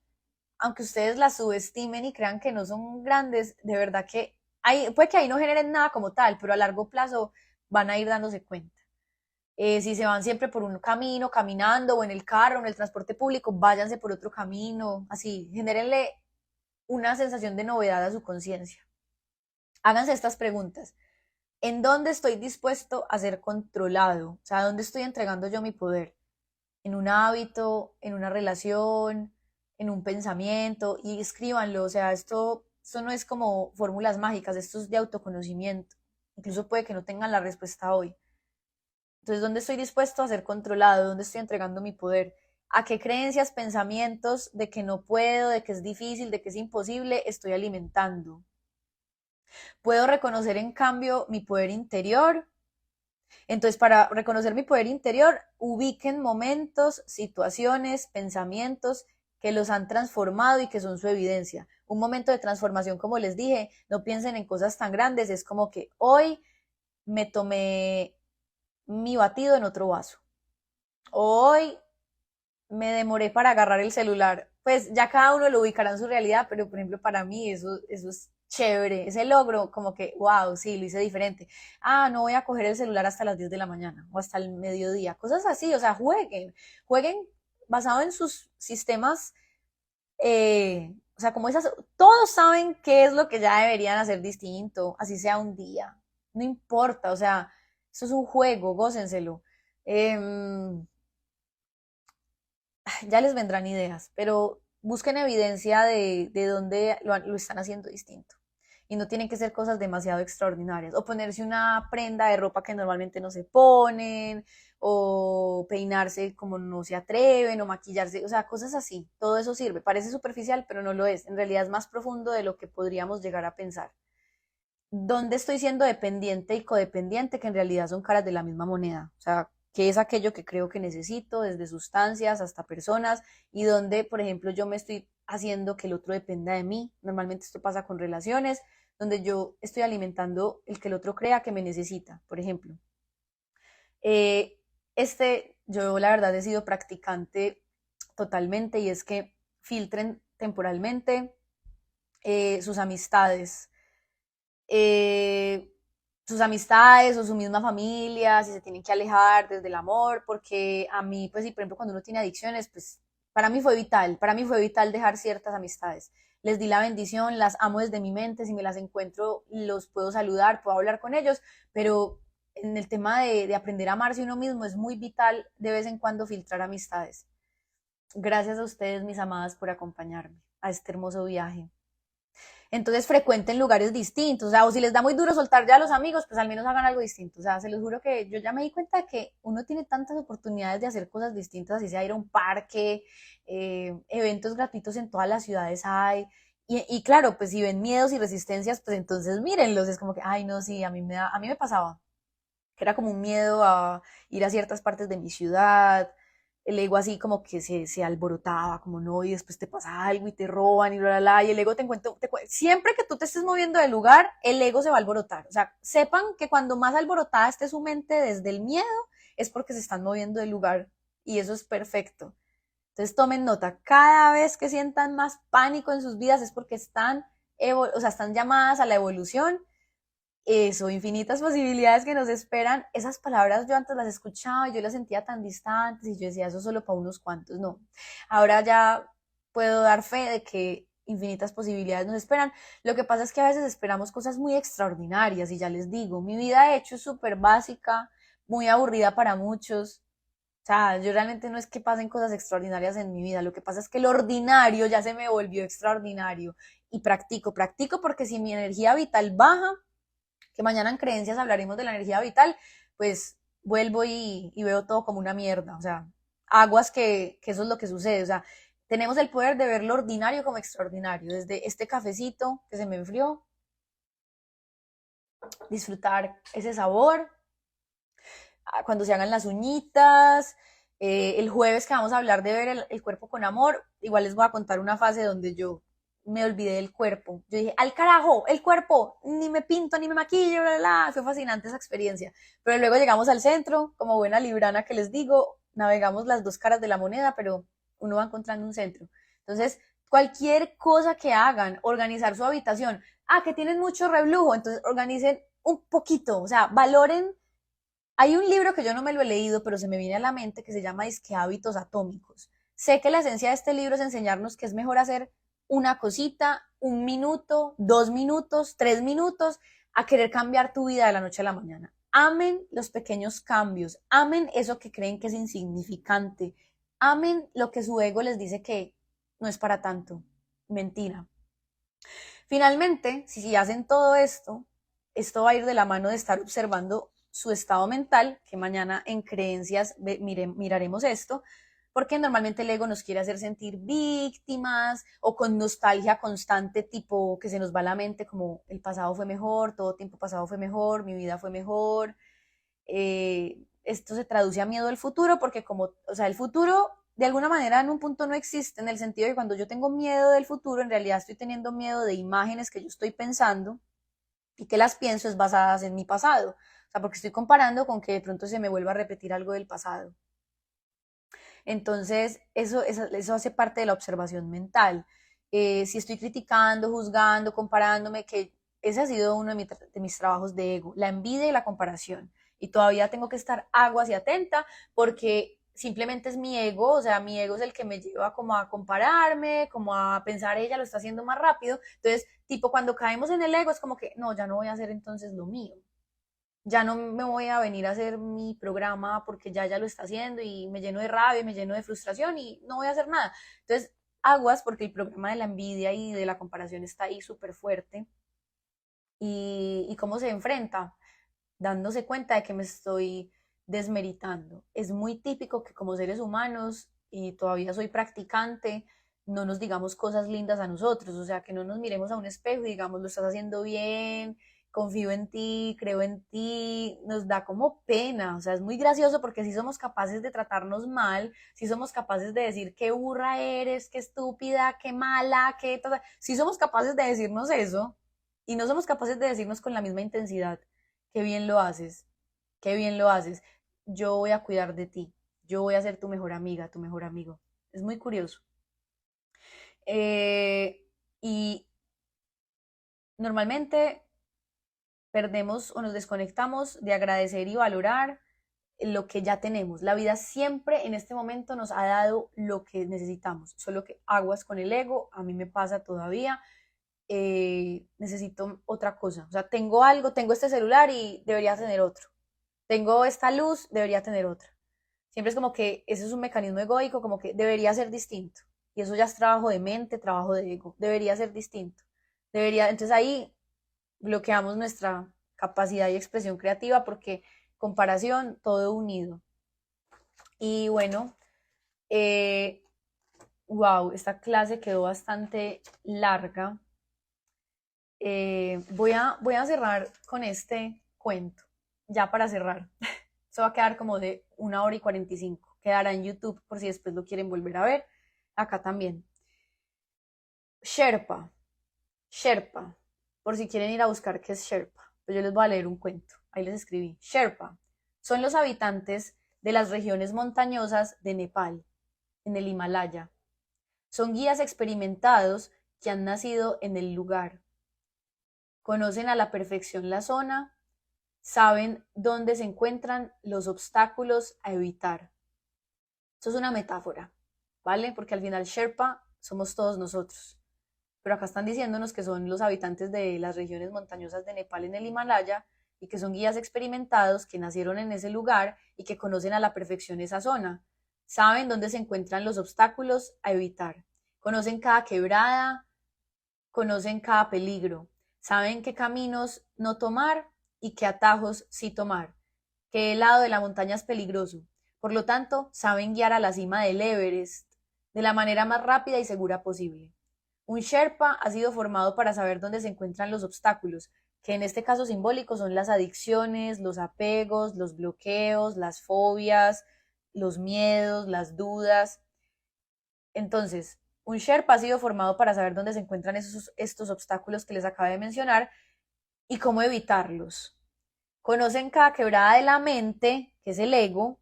S2: aunque ustedes las subestimen y crean que no son grandes, de verdad que puede que ahí no generen nada como tal, pero a largo plazo van a ir dándose cuenta. Si se van siempre por un camino, caminando o en el carro, en el transporte público, váyanse por otro camino, así, genérenle una sensación de novedad a su conciencia. Háganse estas preguntas. ¿En dónde estoy dispuesto a ser controlado? O sea, ¿dónde estoy entregando yo mi poder? ¿En un hábito, en una relación, en un pensamiento? Y escríbanlo. O sea, esto no es como fórmulas mágicas, esto es de autoconocimiento. Incluso puede que no tengan la respuesta hoy. Entonces, ¿dónde estoy dispuesto a ser controlado? ¿Dónde estoy entregando mi poder? ¿A qué creencias, pensamientos de que no puedo, de que es difícil, de que es imposible estoy alimentando? ¿Puedo reconocer en cambio mi poder interior? Entonces, para reconocer mi poder interior, ubiquen momentos, situaciones, pensamientos que los han transformado y que son su evidencia. Un momento de transformación, como les dije, no piensen en cosas tan grandes, es como que hoy me tomé mi batido en otro vaso. Hoy me demoré para agarrar el celular. Pues ya cada uno lo ubicará en su realidad, pero por ejemplo para mí eso es chévere, ese logro como que, wow, sí, lo hice diferente. Ah, no voy a coger el celular hasta las 10 de la mañana o hasta el mediodía, cosas así, o sea, jueguen basado en sus sistemas, o sea, como esas, todos saben qué es lo que ya deberían hacer distinto, así sea un día, no importa, o sea, eso es un juego, gócenselo. Eh, ya les vendrán ideas, pero busquen evidencia de dónde lo están haciendo distinto. Y no tienen que ser cosas demasiado extraordinarias. O ponerse una prenda de ropa que normalmente no se ponen, o peinarse como no se atreven, o maquillarse, o sea, cosas así. Todo eso sirve. Parece superficial, pero no lo es. En realidad es más profundo de lo que podríamos llegar a pensar. ¿Dónde estoy siendo dependiente y codependiente? Que en realidad son caras de la misma moneda. O sea, qué es aquello que creo que necesito, desde sustancias hasta personas, y donde, por ejemplo, yo me estoy haciendo que el otro dependa de mí. Normalmente esto pasa con relaciones, donde yo estoy alimentando el que el otro crea que me necesita, por ejemplo. Eh, yo la verdad he sido practicante totalmente y es que filtren temporalmente sus amistades, eh, sus amistades o su misma familia, si se tienen que alejar desde el amor, porque a mí, pues, y por ejemplo, cuando uno tiene adicciones, pues, para mí fue vital dejar ciertas amistades. Les di la bendición, las amo desde mi mente, si me las encuentro, los puedo saludar, puedo hablar con ellos, pero en el tema de aprender a amarse uno mismo es muy vital de vez en cuando filtrar amistades. Gracias a ustedes, mis amadas, por acompañarme a este hermoso viaje. Entonces frecuenten lugares distintos, o sea, o si les da muy duro soltar ya a los amigos, pues al menos hagan algo distinto, o sea, se los juro que yo ya me di cuenta de que uno tiene tantas oportunidades de hacer cosas distintas, así sea ir a un parque, eventos gratuitos en todas las ciudades hay, y claro, pues si ven miedos y resistencias, pues entonces mírenlos, es como que, ay no, sí, a mí me pasaba, que era como un miedo a ir a ciertas partes de mi ciudad, el ego así como que se alborotaba, como no, y después te pasa algo y te roban y y el ego te encuentra, siempre que tú te estés moviendo del lugar, el ego se va a alborotar. O sea, sepan que cuando más alborotada esté su mente desde el miedo, es porque se están moviendo del lugar y eso es perfecto. Entonces tomen nota, cada vez que sientan más pánico en sus vidas es porque o sea, están llamadas a la evolución, eso, infinitas posibilidades que nos esperan. Esas palabras yo antes las escuchaba y yo las sentía tan distantes y yo decía, eso solo para unos cuantos. No, ahora ya puedo dar fe de que infinitas posibilidades nos esperan. Lo que pasa es que a veces esperamos cosas muy extraordinarias y ya les digo, mi vida de hecho es súper básica, muy aburrida para muchos. O sea, yo realmente no es que pasen cosas extraordinarias en mi vida, lo que pasa es que lo ordinario ya se me volvió extraordinario y practico porque si mi energía vital baja, que mañana en creencias hablaremos de la energía vital, pues vuelvo y veo todo como una mierda, o sea, aguas que eso es lo que sucede, o sea, tenemos el poder de ver lo ordinario como extraordinario, desde este cafecito que se me enfrió, disfrutar ese sabor, cuando se hagan las uñitas, el jueves que vamos a hablar de ver el cuerpo con amor, igual les voy a contar una fase donde yo me olvidé del cuerpo. Yo dije, al carajo, el cuerpo, ni me pinto, ni me maquillo, bla, bla, bla. Fue fascinante esa experiencia. Pero luego llegamos al centro, como buena librana que les digo, navegamos las dos caras de la moneda, pero uno va encontrando un centro. Entonces, cualquier cosa que hagan, organizar su habitación, que tienen mucho reblujo, entonces organicen un poquito, o sea, valoren. Hay un libro que yo no me lo he leído, pero se me viene a la mente que se llama Disque Hábitos Atómicos. Sé que la esencia de este libro es enseñarnos que es mejor hacer una cosita, 1 minuto, 2 minutos, 3 minutos, a querer cambiar tu vida de la noche a la mañana. Amen los pequeños cambios, amen eso que creen que es insignificante, amen lo que su ego les dice que no es para tanto. Mentira. Finalmente, si hacen todo esto, esto va a ir de la mano de estar observando su estado mental, que mañana en creencias miraremos esto, porque normalmente el ego nos quiere hacer sentir víctimas o con nostalgia constante, tipo que se nos va la mente como el pasado fue mejor, todo tiempo pasado fue mejor, mi vida fue mejor. Esto se traduce a miedo al futuro porque como, o sea, el futuro de alguna manera en un punto no existe, en el sentido de que cuando yo tengo miedo del futuro, en realidad estoy teniendo miedo de imágenes que yo estoy pensando y que las pienso es basadas en mi pasado. O sea, porque estoy comparando con que de pronto se me vuelva a repetir algo del pasado. Entonces, eso hace parte de la observación mental. Si estoy criticando, juzgando, comparándome, que ese ha sido uno de mis trabajos de ego, la envidia y la comparación. Y todavía tengo que estar aguas y atenta porque simplemente es mi ego, o sea, mi ego es el que me lleva como a compararme, como a pensar ella lo está haciendo más rápido. Entonces, tipo, cuando caemos en el ego es como que, no, ya no voy a hacer entonces lo mío, ya no me voy a venir a hacer mi programa porque ya lo está haciendo y me lleno de rabia, me lleno de frustración y no voy a hacer nada. Entonces, aguas porque el programa de la envidia y de la comparación está ahí súper fuerte. Y cómo se enfrenta, dándose cuenta de que me estoy desmeritando. Es muy típico que como seres humanos, y todavía soy practicante, no nos digamos cosas lindas a nosotros, o sea, que no nos miremos a un espejo y digamos, lo estás haciendo bien, confío en ti, creo en ti, nos da como pena, o sea, es muy gracioso porque si somos capaces de tratarnos mal, si somos capaces de decir qué burra eres, qué estúpida, qué mala, qué... Si somos capaces de decirnos eso y no somos capaces de decirnos con la misma intensidad, qué bien lo haces, qué bien lo haces, yo voy a cuidar de ti, yo voy a ser tu mejor amiga, tu mejor amigo. Es muy curioso. Y normalmente perdemos o nos desconectamos de agradecer y valorar lo que ya tenemos. La vida siempre en este momento nos ha dado lo que necesitamos, solo que aguas con el ego, a mí me pasa todavía, necesito otra cosa. O sea, tengo algo, tengo este celular y debería tener otro. Tengo esta luz, debería tener otra. Siempre es como que ese es un mecanismo egoico, como que debería ser distinto. Y eso ya es trabajo de mente, trabajo de ego. Debería ser distinto. Debería, entonces ahí bloqueamos nuestra capacidad y expresión creativa porque comparación, todo unido. Y bueno, eh, wow, esta clase quedó bastante larga. Voy a cerrar con este cuento, ya para cerrar. Eso va a quedar como de 1 hora y 45. Quedará en YouTube por si después lo quieren volver a ver. Acá también. Sherpa. Sherpa. Por si quieren ir a buscar qué es Sherpa. Pues yo les voy a leer un cuento. Ahí les escribí. Sherpa. Son los habitantes de las regiones montañosas de Nepal, en el Himalaya. Son guías experimentados que han nacido en el lugar. Conocen a la perfección la zona, saben dónde se encuentran los obstáculos a evitar. Eso es una metáfora, ¿vale? Porque al final Sherpa somos todos nosotros. Pero acá están diciéndonos que son los habitantes de las regiones montañosas de Nepal en el Himalaya y que son guías experimentados que nacieron en ese lugar y que conocen a la perfección esa zona. Saben dónde se encuentran los obstáculos a evitar. Conocen cada quebrada, conocen cada peligro. Saben qué caminos no tomar y qué atajos sí tomar. Qué lado de la montaña es peligroso. Por lo tanto, saben guiar a la cima del Everest de la manera más rápida y segura posible. Un Sherpa ha sido formado para saber dónde se encuentran los obstáculos, que en este caso simbólico son las adicciones, los apegos, los bloqueos, las fobias, los miedos, las dudas. Entonces, un Sherpa ha sido formado para saber dónde se encuentran estos obstáculos que les acabo de mencionar y cómo evitarlos. Conocen cada quebrada de la mente, que es el ego,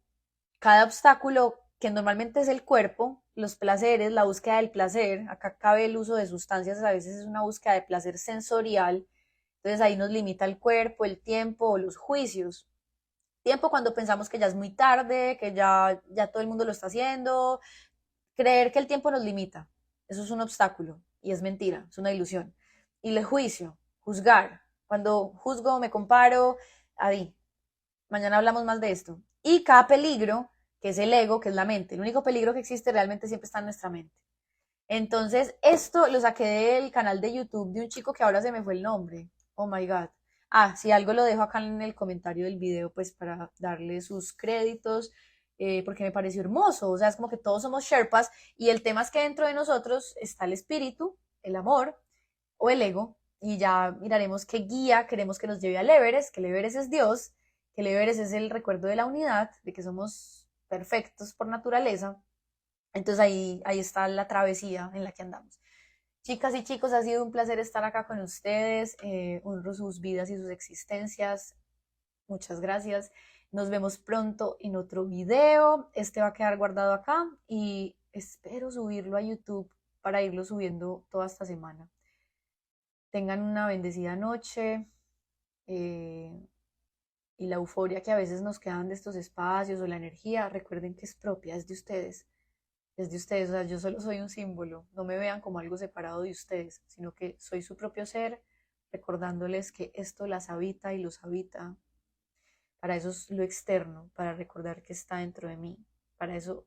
S2: cada obstáculo, que normalmente es el cuerpo, los placeres, la búsqueda del placer, acá cabe el uso de sustancias, a veces es una búsqueda de placer sensorial, entonces ahí nos limita el cuerpo, el tiempo o los juicios. Tiempo cuando pensamos que ya es muy tarde, que ya todo el mundo lo está haciendo, creer que el tiempo nos limita, eso es un obstáculo y es mentira, es una ilusión. Y el juicio, juzgar, cuando juzgo, me comparo, ahí, mañana hablamos más de esto. Y cada peligro, que es el ego, que es la mente. El único peligro que existe realmente siempre está en nuestra mente. Entonces, esto lo saqué del canal de YouTube de un chico que ahora se me fue el nombre. Oh my God. Ah, si algo lo dejo acá en el comentario del video, pues para darle sus créditos, porque me pareció hermoso. O sea, es como que todos somos Sherpas y el tema es que dentro de nosotros está el espíritu, el amor o el ego, y ya miraremos qué guía queremos que nos lleve al Everest, que el Everest es Dios, que el Everest es el recuerdo de la unidad, de que somos perfectos por naturaleza, Entonces ahí está la travesía en la que andamos. Chicas y chicos, ha sido un placer estar acá con ustedes. Honro sus vidas y sus existencias. Muchas gracias. Nos vemos pronto en otro video. Este va a quedar guardado acá y espero subirlo a YouTube para irlo subiendo toda esta semana. Tengan una bendecida noche eh, y la euforia que a veces nos quedan de estos espacios o la energía, recuerden que es propia, es de ustedes. Es de ustedes, o sea, yo solo soy un símbolo. No me vean como algo separado de ustedes, sino que soy su propio ser, recordándoles que esto las habita y los habita. Para eso es lo externo, para recordar que está dentro de mí. Para eso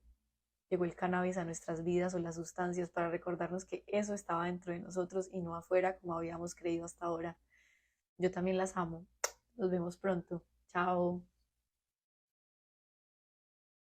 S2: llegó el cannabis a nuestras vidas o las sustancias, para recordarnos que eso estaba dentro de nosotros y no afuera como habíamos creído hasta ahora. Yo también las amo. Nos vemos pronto. Chao.